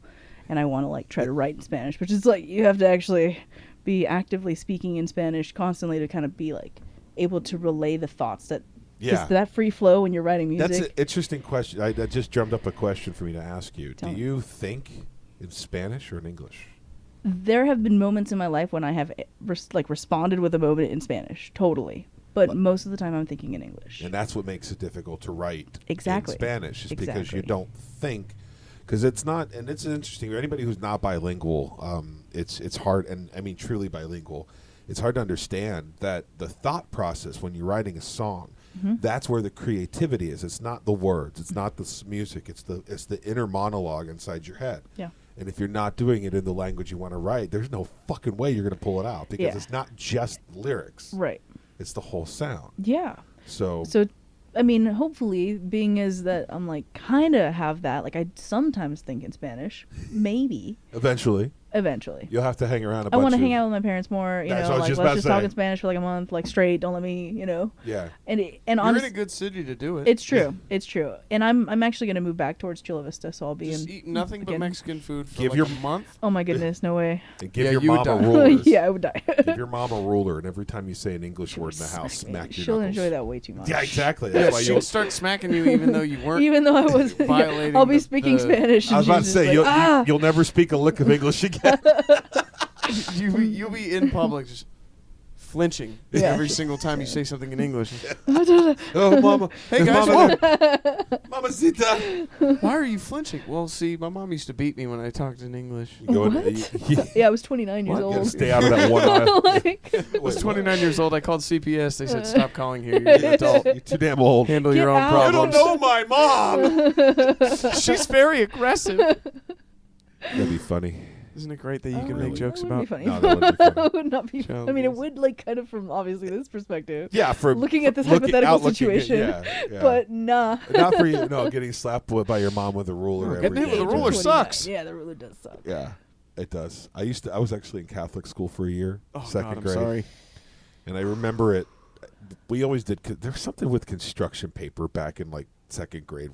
[SPEAKER 4] And I want to like try to write in Spanish, which is like you have to actually be actively speaking in Spanish constantly to kind of be like able to relay the thoughts that.
[SPEAKER 3] Yeah.
[SPEAKER 4] That free flow when you're writing music.
[SPEAKER 3] That's an interesting question. I just drummed up a question for me to ask you.
[SPEAKER 4] Tell
[SPEAKER 3] Do
[SPEAKER 4] me.
[SPEAKER 3] you think in Spanish or in English?
[SPEAKER 4] There have been moments in my life when I have responded with a moment in Spanish, totally. But most of the time I'm thinking in English.
[SPEAKER 3] And that's what makes it difficult to write
[SPEAKER 4] Exactly.
[SPEAKER 3] in Spanish, is because you
[SPEAKER 4] Exactly.
[SPEAKER 3] don't think. Because it's not, and it's interesting. Anybody who's not bilingual, it's hard, and I mean truly bilingual. It's hard to understand that the thought process when you're writing a song, that's where the creativity is. It's not the words. It's not the music. It's the inner monologue inside your head.
[SPEAKER 4] Yeah.
[SPEAKER 3] And if you're not doing it in the language you want to write, there's no fucking way you're going to pull it out, because
[SPEAKER 4] Yeah.
[SPEAKER 3] it's not just lyrics.
[SPEAKER 4] Right.
[SPEAKER 3] It's the whole sound.
[SPEAKER 4] Yeah.
[SPEAKER 3] So
[SPEAKER 4] I mean, hopefully, being as that I'm like kind of have that, like I sometimes think in Spanish, maybe
[SPEAKER 3] eventually
[SPEAKER 4] you'll
[SPEAKER 3] have to hang around a
[SPEAKER 4] I
[SPEAKER 3] bunch
[SPEAKER 4] want to
[SPEAKER 3] of...
[SPEAKER 4] hang out with my parents more, you
[SPEAKER 3] That's
[SPEAKER 4] know,
[SPEAKER 3] what I was
[SPEAKER 4] like
[SPEAKER 3] just
[SPEAKER 4] let's
[SPEAKER 3] about
[SPEAKER 4] just
[SPEAKER 3] to
[SPEAKER 4] talk
[SPEAKER 3] say.
[SPEAKER 4] in Spanish for like a month, like straight. Don't let me, you know.
[SPEAKER 3] Yeah.
[SPEAKER 4] And
[SPEAKER 6] You're
[SPEAKER 4] honestly,
[SPEAKER 6] in a good city to do it.
[SPEAKER 4] it's true. It's true. And I'm actually going to move back towards Chula Vista, so I'll be
[SPEAKER 6] Just
[SPEAKER 4] in.
[SPEAKER 6] eat nothing but
[SPEAKER 4] again.
[SPEAKER 6] Mexican food for
[SPEAKER 3] Give
[SPEAKER 6] like
[SPEAKER 3] your-
[SPEAKER 6] a month.
[SPEAKER 4] Oh my goodness, no way.
[SPEAKER 3] And give
[SPEAKER 6] Yeah,
[SPEAKER 3] your
[SPEAKER 6] you would
[SPEAKER 3] mom a
[SPEAKER 6] die.
[SPEAKER 3] ruler.
[SPEAKER 4] Yeah, I would die.
[SPEAKER 3] Give your mom a ruler, and every time you say an English word in the house,
[SPEAKER 4] Smack me.
[SPEAKER 3] smack your
[SPEAKER 4] She'll
[SPEAKER 3] knuckles.
[SPEAKER 4] enjoy that way too much.
[SPEAKER 3] Yeah, exactly.
[SPEAKER 6] Yeah,
[SPEAKER 3] That's why
[SPEAKER 6] she'll
[SPEAKER 3] you'll...
[SPEAKER 6] start smacking you even though you weren't.
[SPEAKER 4] Even though I was, yeah,
[SPEAKER 6] violating
[SPEAKER 4] I'll be
[SPEAKER 6] the-
[SPEAKER 4] speaking
[SPEAKER 6] the-
[SPEAKER 4] Spanish.
[SPEAKER 3] I was
[SPEAKER 4] and
[SPEAKER 3] about to
[SPEAKER 4] she's
[SPEAKER 3] say,
[SPEAKER 4] just like,
[SPEAKER 3] you'll never speak a lick of English again.
[SPEAKER 6] You'll be in public just flinching
[SPEAKER 4] Yeah.
[SPEAKER 6] every single time you say something in English.
[SPEAKER 3] Oh, mama.
[SPEAKER 6] Hey guys,
[SPEAKER 3] Mama, Mamacita.
[SPEAKER 6] why are you flinching? Well, see, my mom used to beat me when I talked in English.
[SPEAKER 3] You go in-
[SPEAKER 4] What?
[SPEAKER 3] you
[SPEAKER 4] Yeah, I was 29 years
[SPEAKER 3] gotta
[SPEAKER 4] old.
[SPEAKER 3] stay out of that one aisle.
[SPEAKER 4] Like,
[SPEAKER 6] I was 29 years old. I called CPS. They said, stop calling here. You're an adult.
[SPEAKER 3] You're too damn old.
[SPEAKER 6] Handle
[SPEAKER 4] Get
[SPEAKER 6] your own
[SPEAKER 4] out.
[SPEAKER 3] You don't
[SPEAKER 6] problems.
[SPEAKER 3] know my mom.
[SPEAKER 6] She's very aggressive.
[SPEAKER 3] That'd be funny.
[SPEAKER 6] Isn't it great that you
[SPEAKER 4] oh,
[SPEAKER 6] can
[SPEAKER 3] really?
[SPEAKER 6] make jokes
[SPEAKER 4] that
[SPEAKER 6] about?
[SPEAKER 4] would be funny.
[SPEAKER 3] No, that wouldn't be funny.
[SPEAKER 4] It would not be.
[SPEAKER 6] Child
[SPEAKER 4] I mean, it
[SPEAKER 6] abuse.
[SPEAKER 4] would like kind of from obviously this perspective.
[SPEAKER 3] Yeah, for
[SPEAKER 4] Looking at this
[SPEAKER 3] looking-
[SPEAKER 4] hypothetical
[SPEAKER 3] outlooking at-
[SPEAKER 4] situation,
[SPEAKER 3] yeah.
[SPEAKER 4] but nah.
[SPEAKER 3] Not for you. No, getting slapped by your mom with a ruler
[SPEAKER 6] Getting
[SPEAKER 3] every
[SPEAKER 6] hit with
[SPEAKER 3] day.
[SPEAKER 6] a ruler
[SPEAKER 4] 29.
[SPEAKER 6] sucks.
[SPEAKER 4] Yeah, the ruler does suck.
[SPEAKER 3] Yeah, it does. I was actually in Catholic school for a year,
[SPEAKER 6] Oh,
[SPEAKER 3] second
[SPEAKER 6] God, I'm
[SPEAKER 3] grade,
[SPEAKER 6] sorry.
[SPEAKER 3] and I remember it. We always did. There's something with construction paper back in like second grade.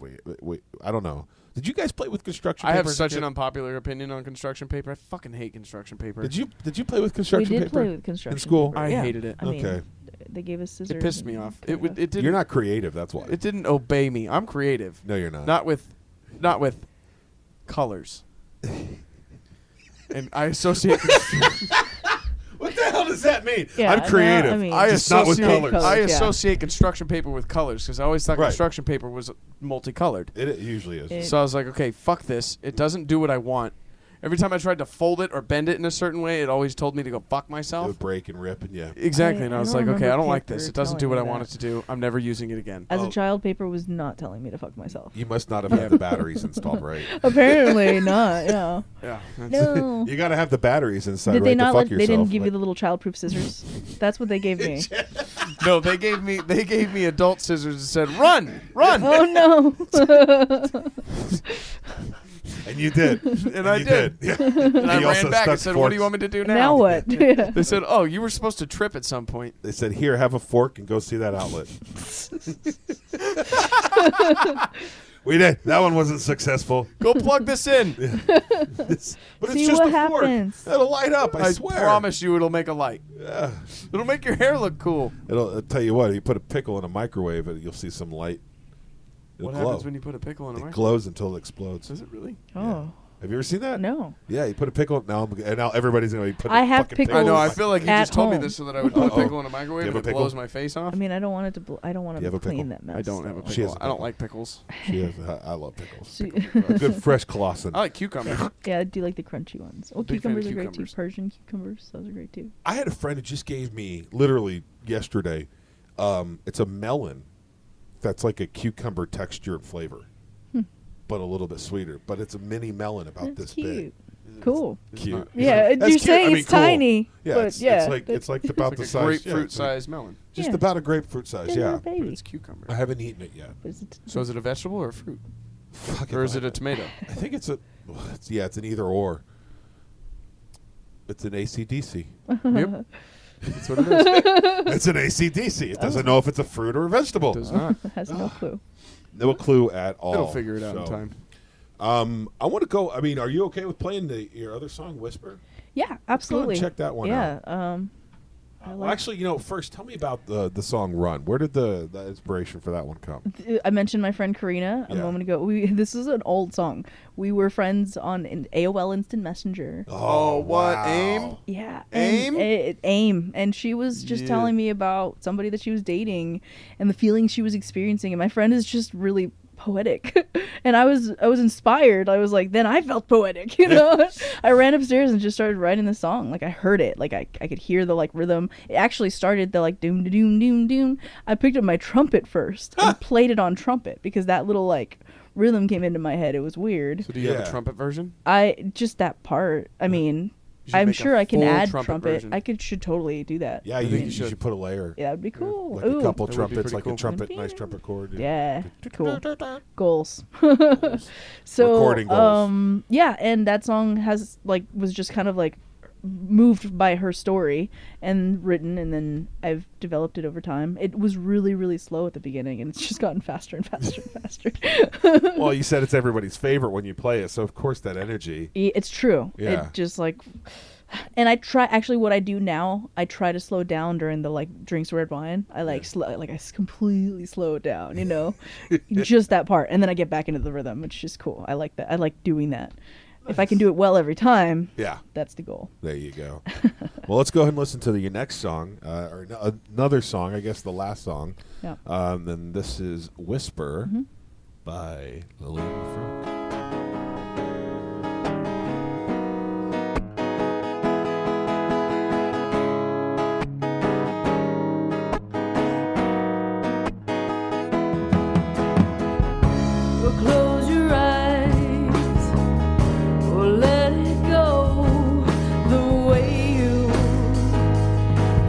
[SPEAKER 3] I don't know. Did you guys play with construction
[SPEAKER 6] I
[SPEAKER 3] paper?
[SPEAKER 6] have
[SPEAKER 3] as a
[SPEAKER 6] such
[SPEAKER 3] kid?
[SPEAKER 6] an unpopular opinion on construction paper. I fucking hate construction paper.
[SPEAKER 3] Did you play with
[SPEAKER 4] We
[SPEAKER 3] construction
[SPEAKER 4] did
[SPEAKER 3] paper?
[SPEAKER 4] play with construction
[SPEAKER 3] school?
[SPEAKER 4] paper,
[SPEAKER 6] I
[SPEAKER 4] yeah.
[SPEAKER 6] hated it.
[SPEAKER 4] I mean,
[SPEAKER 3] Okay.
[SPEAKER 4] they gave us scissors.
[SPEAKER 6] It pissed me
[SPEAKER 4] and
[SPEAKER 6] off.
[SPEAKER 4] kind of-
[SPEAKER 6] It didn't.
[SPEAKER 3] You're not creative. That's why.
[SPEAKER 6] It didn't obey me. I'm creative.
[SPEAKER 3] No, you're not.
[SPEAKER 6] Not with colors. And I associate.
[SPEAKER 3] What the hell does that mean?
[SPEAKER 4] Yeah,
[SPEAKER 3] I'm
[SPEAKER 4] no,
[SPEAKER 3] creative.
[SPEAKER 4] I mean-
[SPEAKER 6] I
[SPEAKER 3] just not with
[SPEAKER 6] associate
[SPEAKER 3] colors.
[SPEAKER 6] I
[SPEAKER 4] Yeah.
[SPEAKER 6] associate construction paper with colors because I always thought
[SPEAKER 3] Right.
[SPEAKER 6] construction paper was multicolored.
[SPEAKER 3] It usually is.
[SPEAKER 4] It-
[SPEAKER 6] So I was like, okay, fuck this. It doesn't do what I want. Every time I tried to fold it or bend it in a certain way, it always told me to go fuck
[SPEAKER 3] It
[SPEAKER 6] myself.
[SPEAKER 3] would break and rip, and yeah.
[SPEAKER 6] Exactly.
[SPEAKER 4] I-
[SPEAKER 6] And I
[SPEAKER 4] I
[SPEAKER 6] was
[SPEAKER 4] don't
[SPEAKER 6] like, okay,
[SPEAKER 4] remember
[SPEAKER 6] I don't like
[SPEAKER 4] paper
[SPEAKER 6] this. It doesn't do
[SPEAKER 4] telling
[SPEAKER 6] what I
[SPEAKER 4] me
[SPEAKER 6] want it
[SPEAKER 4] that.
[SPEAKER 6] to do. I'm never using it again.
[SPEAKER 4] As
[SPEAKER 3] Oh.
[SPEAKER 4] a child, paper was not telling me to fuck myself.
[SPEAKER 3] You must not have had the batteries installed right.
[SPEAKER 4] Apparently not. Yeah.
[SPEAKER 6] Yeah.
[SPEAKER 4] No.
[SPEAKER 3] You got to have the batteries inside
[SPEAKER 4] Did
[SPEAKER 3] right
[SPEAKER 4] they
[SPEAKER 3] to
[SPEAKER 4] not?
[SPEAKER 3] fuck
[SPEAKER 4] They didn't
[SPEAKER 3] yourself.
[SPEAKER 4] give you
[SPEAKER 3] Like-
[SPEAKER 4] the little childproof scissors. That's what they gave me.
[SPEAKER 6] No, they gave me adult scissors and said, run, run.
[SPEAKER 4] Oh no.
[SPEAKER 3] And you did.
[SPEAKER 6] And I
[SPEAKER 3] you
[SPEAKER 6] did.
[SPEAKER 3] Yeah.
[SPEAKER 6] And I
[SPEAKER 3] You also
[SPEAKER 6] ran back and
[SPEAKER 3] stuck
[SPEAKER 6] said, what do you
[SPEAKER 3] forks.
[SPEAKER 6] want me to do now?
[SPEAKER 4] Now what? Yeah.
[SPEAKER 6] They said, oh, you were supposed to trip at some point.
[SPEAKER 3] They said, here, have a fork and go see that outlet. We did. That one wasn't successful.
[SPEAKER 6] Go plug this in.
[SPEAKER 3] But
[SPEAKER 4] See
[SPEAKER 3] it's just
[SPEAKER 4] what
[SPEAKER 3] a
[SPEAKER 4] happens.
[SPEAKER 3] fork. It'll light up, I
[SPEAKER 6] I
[SPEAKER 3] swear.
[SPEAKER 6] promise you it'll make a light.
[SPEAKER 3] Yeah.
[SPEAKER 6] It'll make your hair look cool.
[SPEAKER 3] I'll tell you what, you put a pickle in a microwave and you'll see some light. It'll
[SPEAKER 6] What
[SPEAKER 3] glow.
[SPEAKER 6] happens when you put a pickle in a
[SPEAKER 3] It
[SPEAKER 6] microwave?
[SPEAKER 3] glows until it explodes.
[SPEAKER 6] Does it really?
[SPEAKER 4] Oh
[SPEAKER 3] Have you ever seen that?
[SPEAKER 4] no.
[SPEAKER 3] Yeah, you put a pickle. Now everybody's going to be putting
[SPEAKER 4] I have
[SPEAKER 3] fucking
[SPEAKER 4] pickles
[SPEAKER 6] I know. I
[SPEAKER 3] in
[SPEAKER 6] feel like you
[SPEAKER 4] At
[SPEAKER 6] just told me
[SPEAKER 4] home.
[SPEAKER 6] this so that I would put a
[SPEAKER 3] Uh-oh.
[SPEAKER 6] pickle in a microwave
[SPEAKER 3] You
[SPEAKER 6] and
[SPEAKER 3] have
[SPEAKER 6] it
[SPEAKER 3] a pickle?
[SPEAKER 6] blows my face off.
[SPEAKER 4] I mean, I don't want it to. I don't want
[SPEAKER 3] You have
[SPEAKER 4] to
[SPEAKER 3] a pickle?
[SPEAKER 4] clean that mess.
[SPEAKER 6] I don't have a
[SPEAKER 4] so.
[SPEAKER 3] She has
[SPEAKER 6] pickle.
[SPEAKER 3] a
[SPEAKER 6] I don't
[SPEAKER 3] pickle.
[SPEAKER 6] like pickles.
[SPEAKER 3] She has, I love pickles.
[SPEAKER 4] So-
[SPEAKER 3] A good fresh Clausen.
[SPEAKER 6] I like cucumber.
[SPEAKER 4] yeah, I do like the crunchy ones. Oh,
[SPEAKER 6] Big fan of
[SPEAKER 4] cucumbers are great too.
[SPEAKER 6] cucumbers.
[SPEAKER 4] Persian cucumbers, those are great too.
[SPEAKER 3] I had a friend who just gave me, literally yesterday, it's a melon that's like a cucumber texture and flavor, but a little bit sweeter. But it's a mini melon about
[SPEAKER 4] That's
[SPEAKER 3] this
[SPEAKER 4] cute. Cool.
[SPEAKER 6] It's
[SPEAKER 3] Cute.
[SPEAKER 6] not-
[SPEAKER 4] Yeah,
[SPEAKER 3] That's
[SPEAKER 4] you're
[SPEAKER 3] cute.
[SPEAKER 4] saying
[SPEAKER 3] I mean,
[SPEAKER 4] it's
[SPEAKER 3] cool.
[SPEAKER 4] tiny,
[SPEAKER 3] Yeah,
[SPEAKER 4] but
[SPEAKER 3] it's,
[SPEAKER 4] yeah,
[SPEAKER 3] it's like about
[SPEAKER 6] It's
[SPEAKER 3] the
[SPEAKER 6] like a
[SPEAKER 3] size.
[SPEAKER 6] grapefruit
[SPEAKER 3] it's like
[SPEAKER 6] sized melon.
[SPEAKER 3] just
[SPEAKER 4] Yeah.
[SPEAKER 3] about a grapefruit size.
[SPEAKER 4] It's a little
[SPEAKER 3] Yeah,
[SPEAKER 6] But
[SPEAKER 4] baby.
[SPEAKER 6] it's cucumber.
[SPEAKER 3] I haven't eaten it yet.
[SPEAKER 4] But is it-
[SPEAKER 6] So is it a vegetable or a fruit?
[SPEAKER 3] Fuck
[SPEAKER 6] Or is it
[SPEAKER 3] I-
[SPEAKER 6] a tomato?
[SPEAKER 3] I think it's a. It's an either or. It's an ACDC.
[SPEAKER 6] Yep. That's what it is.
[SPEAKER 3] It's an ACDC. It doesn't know if it's a fruit or a vegetable.
[SPEAKER 6] Does not.
[SPEAKER 4] has no clue.
[SPEAKER 3] No clue at all.
[SPEAKER 6] It'll figure it out in
[SPEAKER 3] So,
[SPEAKER 6] time.
[SPEAKER 3] I want to go. I mean, are you okay with playing your other song, Whisper?
[SPEAKER 4] Yeah, absolutely.
[SPEAKER 3] check that one out.
[SPEAKER 4] Yeah.
[SPEAKER 3] Well, actually, first tell me about the song "Run." Where did the inspiration for that one come?
[SPEAKER 4] I mentioned my friend Karina a
[SPEAKER 3] Yeah.
[SPEAKER 4] moment ago. This is an old song. We were friends on AOL Instant Messenger.
[SPEAKER 6] Oh, what?
[SPEAKER 3] wow.
[SPEAKER 6] AIM?
[SPEAKER 4] Yeah,
[SPEAKER 6] AIM?
[SPEAKER 4] AIM, and she was just
[SPEAKER 6] Yeah.
[SPEAKER 4] telling me about somebody that she was dating and the feelings she was experiencing. And my friend is just really poetic, and I was inspired. I was like, then I felt poetic, I ran upstairs and just started writing the song. Like I heard it, like I could hear the like rhythm. It actually started the like doom doom doom doom. I picked up my trumpet first and played it on trumpet because that little like rhythm came into my head. It was weird.
[SPEAKER 6] So do you have
[SPEAKER 3] Yeah.
[SPEAKER 6] a trumpet version?
[SPEAKER 4] I just that part. I mean,
[SPEAKER 6] You should
[SPEAKER 4] I'm
[SPEAKER 6] make a
[SPEAKER 4] sure I can
[SPEAKER 6] full
[SPEAKER 4] add
[SPEAKER 6] trumpet
[SPEAKER 4] trumpet.
[SPEAKER 6] version.
[SPEAKER 4] I should totally do that.
[SPEAKER 3] Yeah,
[SPEAKER 6] I
[SPEAKER 3] you,
[SPEAKER 6] think you
[SPEAKER 3] you
[SPEAKER 6] should.
[SPEAKER 3] should put a layer,
[SPEAKER 4] Yeah, that'd be cool.
[SPEAKER 3] like
[SPEAKER 4] Ooh.
[SPEAKER 3] a couple
[SPEAKER 6] That would be
[SPEAKER 3] trumpets,
[SPEAKER 6] pretty
[SPEAKER 3] like
[SPEAKER 6] cool.
[SPEAKER 3] a trumpet, nice trumpet chord.
[SPEAKER 4] Yeah, cool. Goals.
[SPEAKER 3] Goals.
[SPEAKER 4] So,
[SPEAKER 3] Recording goals.
[SPEAKER 4] yeah, and that song was just kind of like moved by her story and written, and then I've developed it over time. It was really, really slow at the beginning, and it's just gotten faster and faster and faster.
[SPEAKER 3] Well, you said it's everybody's favorite when you play it, so of course that energy.
[SPEAKER 4] It's true.
[SPEAKER 3] Yeah.
[SPEAKER 4] It just like, and I try. Actually, what I do now, I try to slow down during the like drinks red wine. I like completely slow it down. Just that part, and then I get back into the rhythm. It's just cool. I like that. I like doing that. If I can do it well every time,
[SPEAKER 3] Yeah,
[SPEAKER 4] that's the goal.
[SPEAKER 3] there you go. Well, let's go ahead and listen to your next song, or another song. I guess the last song.
[SPEAKER 4] Yeah.
[SPEAKER 3] Then this is "Whisper" by Lillian Lefranc.
[SPEAKER 5] Well, close your eyes, or let it go the way you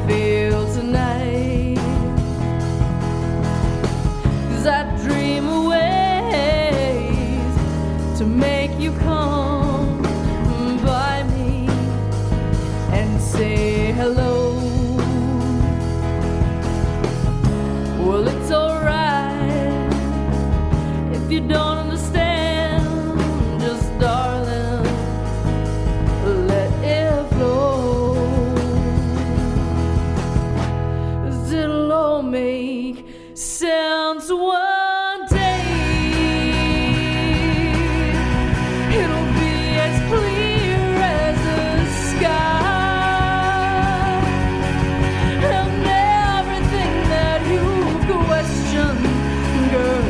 [SPEAKER 5] feel tonight. 'Cause I dream of ways to make you come by me and say hello. Well, it's alright if you don't understand, just darling, let it flow. 'Cause it'll all make sense one day. It'll be as clear as the sky, and everything that you question, girl,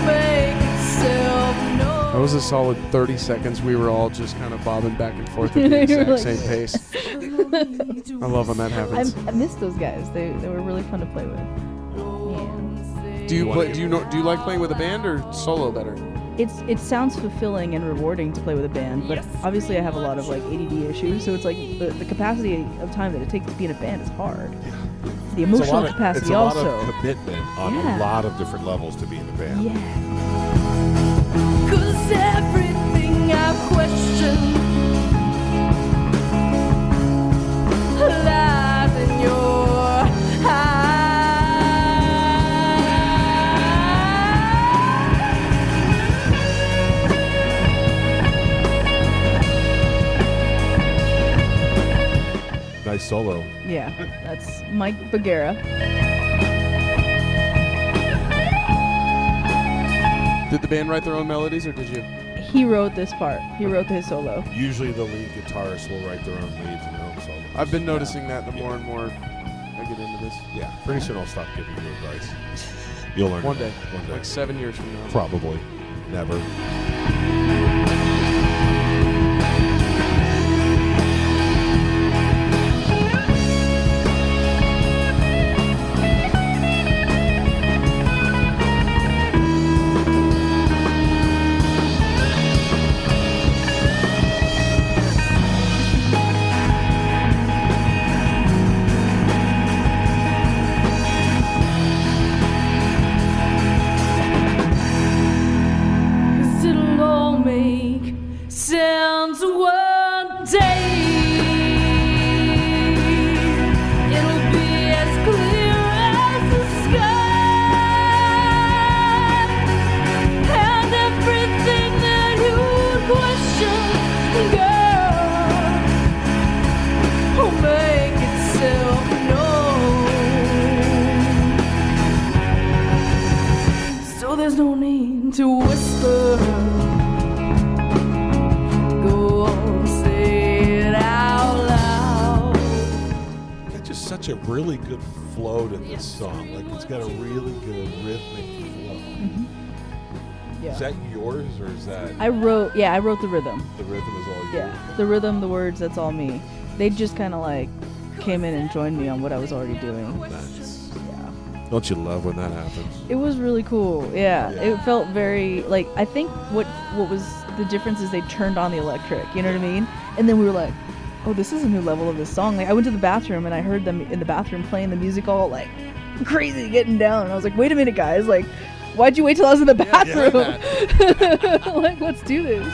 [SPEAKER 5] make itself known.
[SPEAKER 6] That was a solid 30 seconds. We were all just kind of bobbing back and forth at the
[SPEAKER 4] You're
[SPEAKER 6] exact
[SPEAKER 4] like-
[SPEAKER 6] same pace. I love when that happens.
[SPEAKER 4] I miss those guys. They were really fun to play with.
[SPEAKER 6] Do you like playing with a band or solo better?
[SPEAKER 4] It sounds fulfilling and rewarding to play with a band, but obviously I have a lot of like ADD issues, so it's like the capacity of time that it takes to be in a band is hard. The emotional capacity
[SPEAKER 3] it's a lot
[SPEAKER 4] also.
[SPEAKER 3] of commitment on
[SPEAKER 4] Yeah.
[SPEAKER 3] a lot of different levels to be in the band.
[SPEAKER 4] Yeah.
[SPEAKER 5] 'Cause everything I've questioned lies in your eyes.
[SPEAKER 3] Nice solo.
[SPEAKER 4] Yeah, that's Mike Bagheera.
[SPEAKER 6] Did the band write their own melodies or did you?
[SPEAKER 4] He wrote this part. He wrote his solo.
[SPEAKER 3] Usually the lead guitarist will write their own leads and their own solos.
[SPEAKER 6] I've been noticing that the more and more I get into this.
[SPEAKER 3] Yeah, pretty soon I'll stop giving you advice. You'll learn
[SPEAKER 6] One
[SPEAKER 3] it.
[SPEAKER 6] day.
[SPEAKER 3] One day.
[SPEAKER 6] Like 7 years from now.
[SPEAKER 3] Probably. Never.
[SPEAKER 5] Cause it'll all make to whisper. Go on, say it out loud.
[SPEAKER 3] It's just such a really good flow to this song. Like it's got a really good rhythmic flow.
[SPEAKER 4] Yeah.
[SPEAKER 3] Is that yours or is that
[SPEAKER 4] I wrote the rhythm.
[SPEAKER 3] the rhythm is all yours?
[SPEAKER 4] Yeah, the rhythm, the words, that's all me. They just kind of like came in and joined me on what I was already doing.
[SPEAKER 3] Nice.
[SPEAKER 4] Yeah.
[SPEAKER 3] Don't you love when that happens?
[SPEAKER 4] It was really cool. Yeah.
[SPEAKER 3] Yeah.
[SPEAKER 4] It felt very like I think what was the difference is they turned on the electric, you know what I mean? And then we were like, "Oh, this is a new level of this song." Like I went to the bathroom and I heard them in the bathroom playing the music all like crazy getting down. And I was like, "Wait a minute, guys. Like why'd you wait till I was in the bathroom?" Like, let's do this.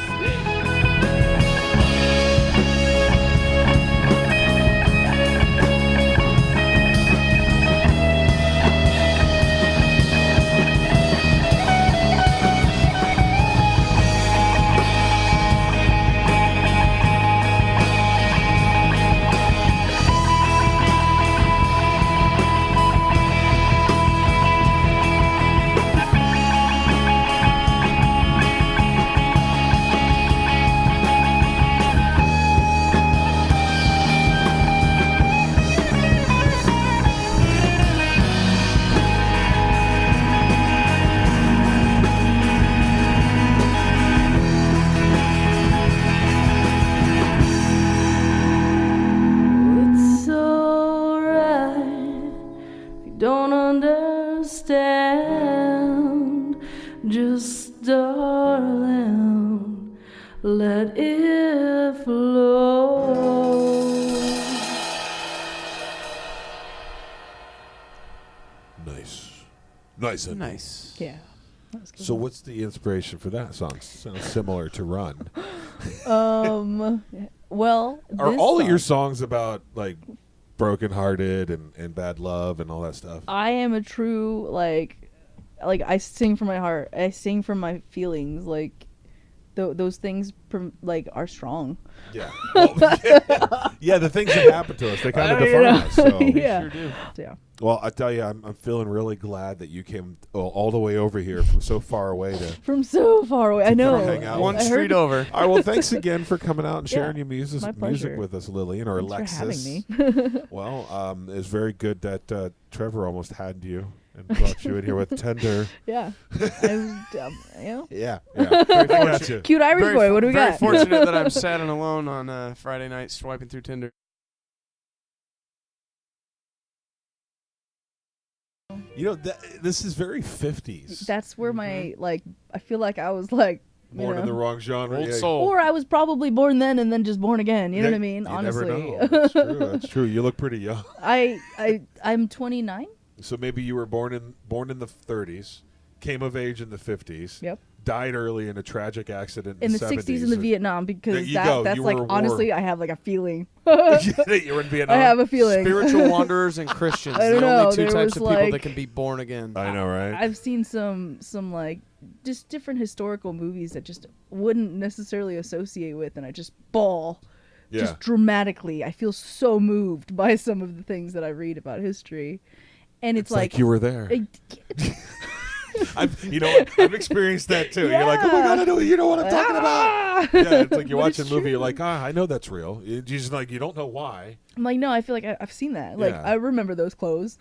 [SPEAKER 5] It's alright if you don't understand. Just darling, let it flow.
[SPEAKER 3] Nice. Nice. And
[SPEAKER 6] Nice.
[SPEAKER 4] Yeah. That was good.
[SPEAKER 3] So what's the inspiration for that song? Sounds similar to Run.
[SPEAKER 4] Well,
[SPEAKER 3] Are
[SPEAKER 4] this
[SPEAKER 3] all of your
[SPEAKER 4] song-
[SPEAKER 3] songs about like brokenhearted and bad love and all that stuff?
[SPEAKER 4] I am a true like I sing from my heart. I sing from my feelings. Like those things like are strong.
[SPEAKER 3] Yeah. Well, yeah, the things that happen to us, they kind of
[SPEAKER 4] You
[SPEAKER 3] define
[SPEAKER 4] know?
[SPEAKER 3] us. So.
[SPEAKER 4] Yeah.
[SPEAKER 6] Sure do.
[SPEAKER 4] Yeah.
[SPEAKER 3] Well, I tell you, I'm feeling really glad that you came all the way over here from so far away to.
[SPEAKER 4] From so far away. I know.
[SPEAKER 3] hang out.
[SPEAKER 6] One
[SPEAKER 4] I heard-
[SPEAKER 6] street over.
[SPEAKER 3] All right, well, thanks again for coming out and
[SPEAKER 4] Yeah,
[SPEAKER 3] sharing your music
[SPEAKER 4] my pleasure.
[SPEAKER 3] with us, Lillian, or
[SPEAKER 4] Thanks
[SPEAKER 3] Alexis.
[SPEAKER 4] for having me.
[SPEAKER 3] Well, it's very good that Trevor almost had you and brought you in here with Tender.
[SPEAKER 4] Yeah. I'm, you know,
[SPEAKER 3] Yeah. Very fortunate.
[SPEAKER 4] cute Irish boy. What do we
[SPEAKER 6] very
[SPEAKER 4] got?
[SPEAKER 6] fortunate that I'm sad and alone on Friday night swiping through Tinder.
[SPEAKER 3] You know, this is very 50s.
[SPEAKER 4] That's where my like. I feel like I was like.
[SPEAKER 3] Born in the wrong genre.
[SPEAKER 6] Old
[SPEAKER 3] Yeah.
[SPEAKER 6] soul.
[SPEAKER 4] Or I was probably born then and then just born again. You know
[SPEAKER 3] Yeah,
[SPEAKER 4] what I mean?
[SPEAKER 3] you
[SPEAKER 4] Honestly.
[SPEAKER 3] never know. That's true. That's true. You look pretty young.
[SPEAKER 4] I'm 29.
[SPEAKER 3] So maybe you were born in the 30s, came of age in the 50s.
[SPEAKER 4] Yep.
[SPEAKER 3] Died early in a tragic accident
[SPEAKER 4] In the
[SPEAKER 3] 70s.
[SPEAKER 4] 60s in the Vietnam
[SPEAKER 3] There
[SPEAKER 4] because
[SPEAKER 3] you go.
[SPEAKER 4] that's
[SPEAKER 3] You
[SPEAKER 4] like
[SPEAKER 3] were a
[SPEAKER 4] honestly
[SPEAKER 3] war.
[SPEAKER 4] I have like a feeling.
[SPEAKER 3] You were in Vietnam.
[SPEAKER 4] I have a feeling.
[SPEAKER 6] Spiritual wanderers and Christians.
[SPEAKER 4] I don't
[SPEAKER 6] the
[SPEAKER 4] know,
[SPEAKER 6] only two
[SPEAKER 4] there
[SPEAKER 6] types
[SPEAKER 4] was,
[SPEAKER 6] of people that
[SPEAKER 4] like-
[SPEAKER 6] can be born again.
[SPEAKER 3] I know, right?
[SPEAKER 4] I've seen some like just different historical movies that just wouldn't necessarily associate with, and I just bawl.
[SPEAKER 3] Yeah.
[SPEAKER 4] Just dramatically. I feel so moved by some of the things that I read about history. And it's
[SPEAKER 3] like you were there. You know what? I've experienced that too. You're like, oh my God, I know, you know what I'm talking about. Yeah, it's like you're
[SPEAKER 4] But it's
[SPEAKER 3] watching a movie, you're
[SPEAKER 4] true.
[SPEAKER 3] like, I know that's real. You just like, you don't know why.
[SPEAKER 4] I'm like, no, I feel like I've seen that. Like,
[SPEAKER 3] Yeah.
[SPEAKER 4] I remember those clothes.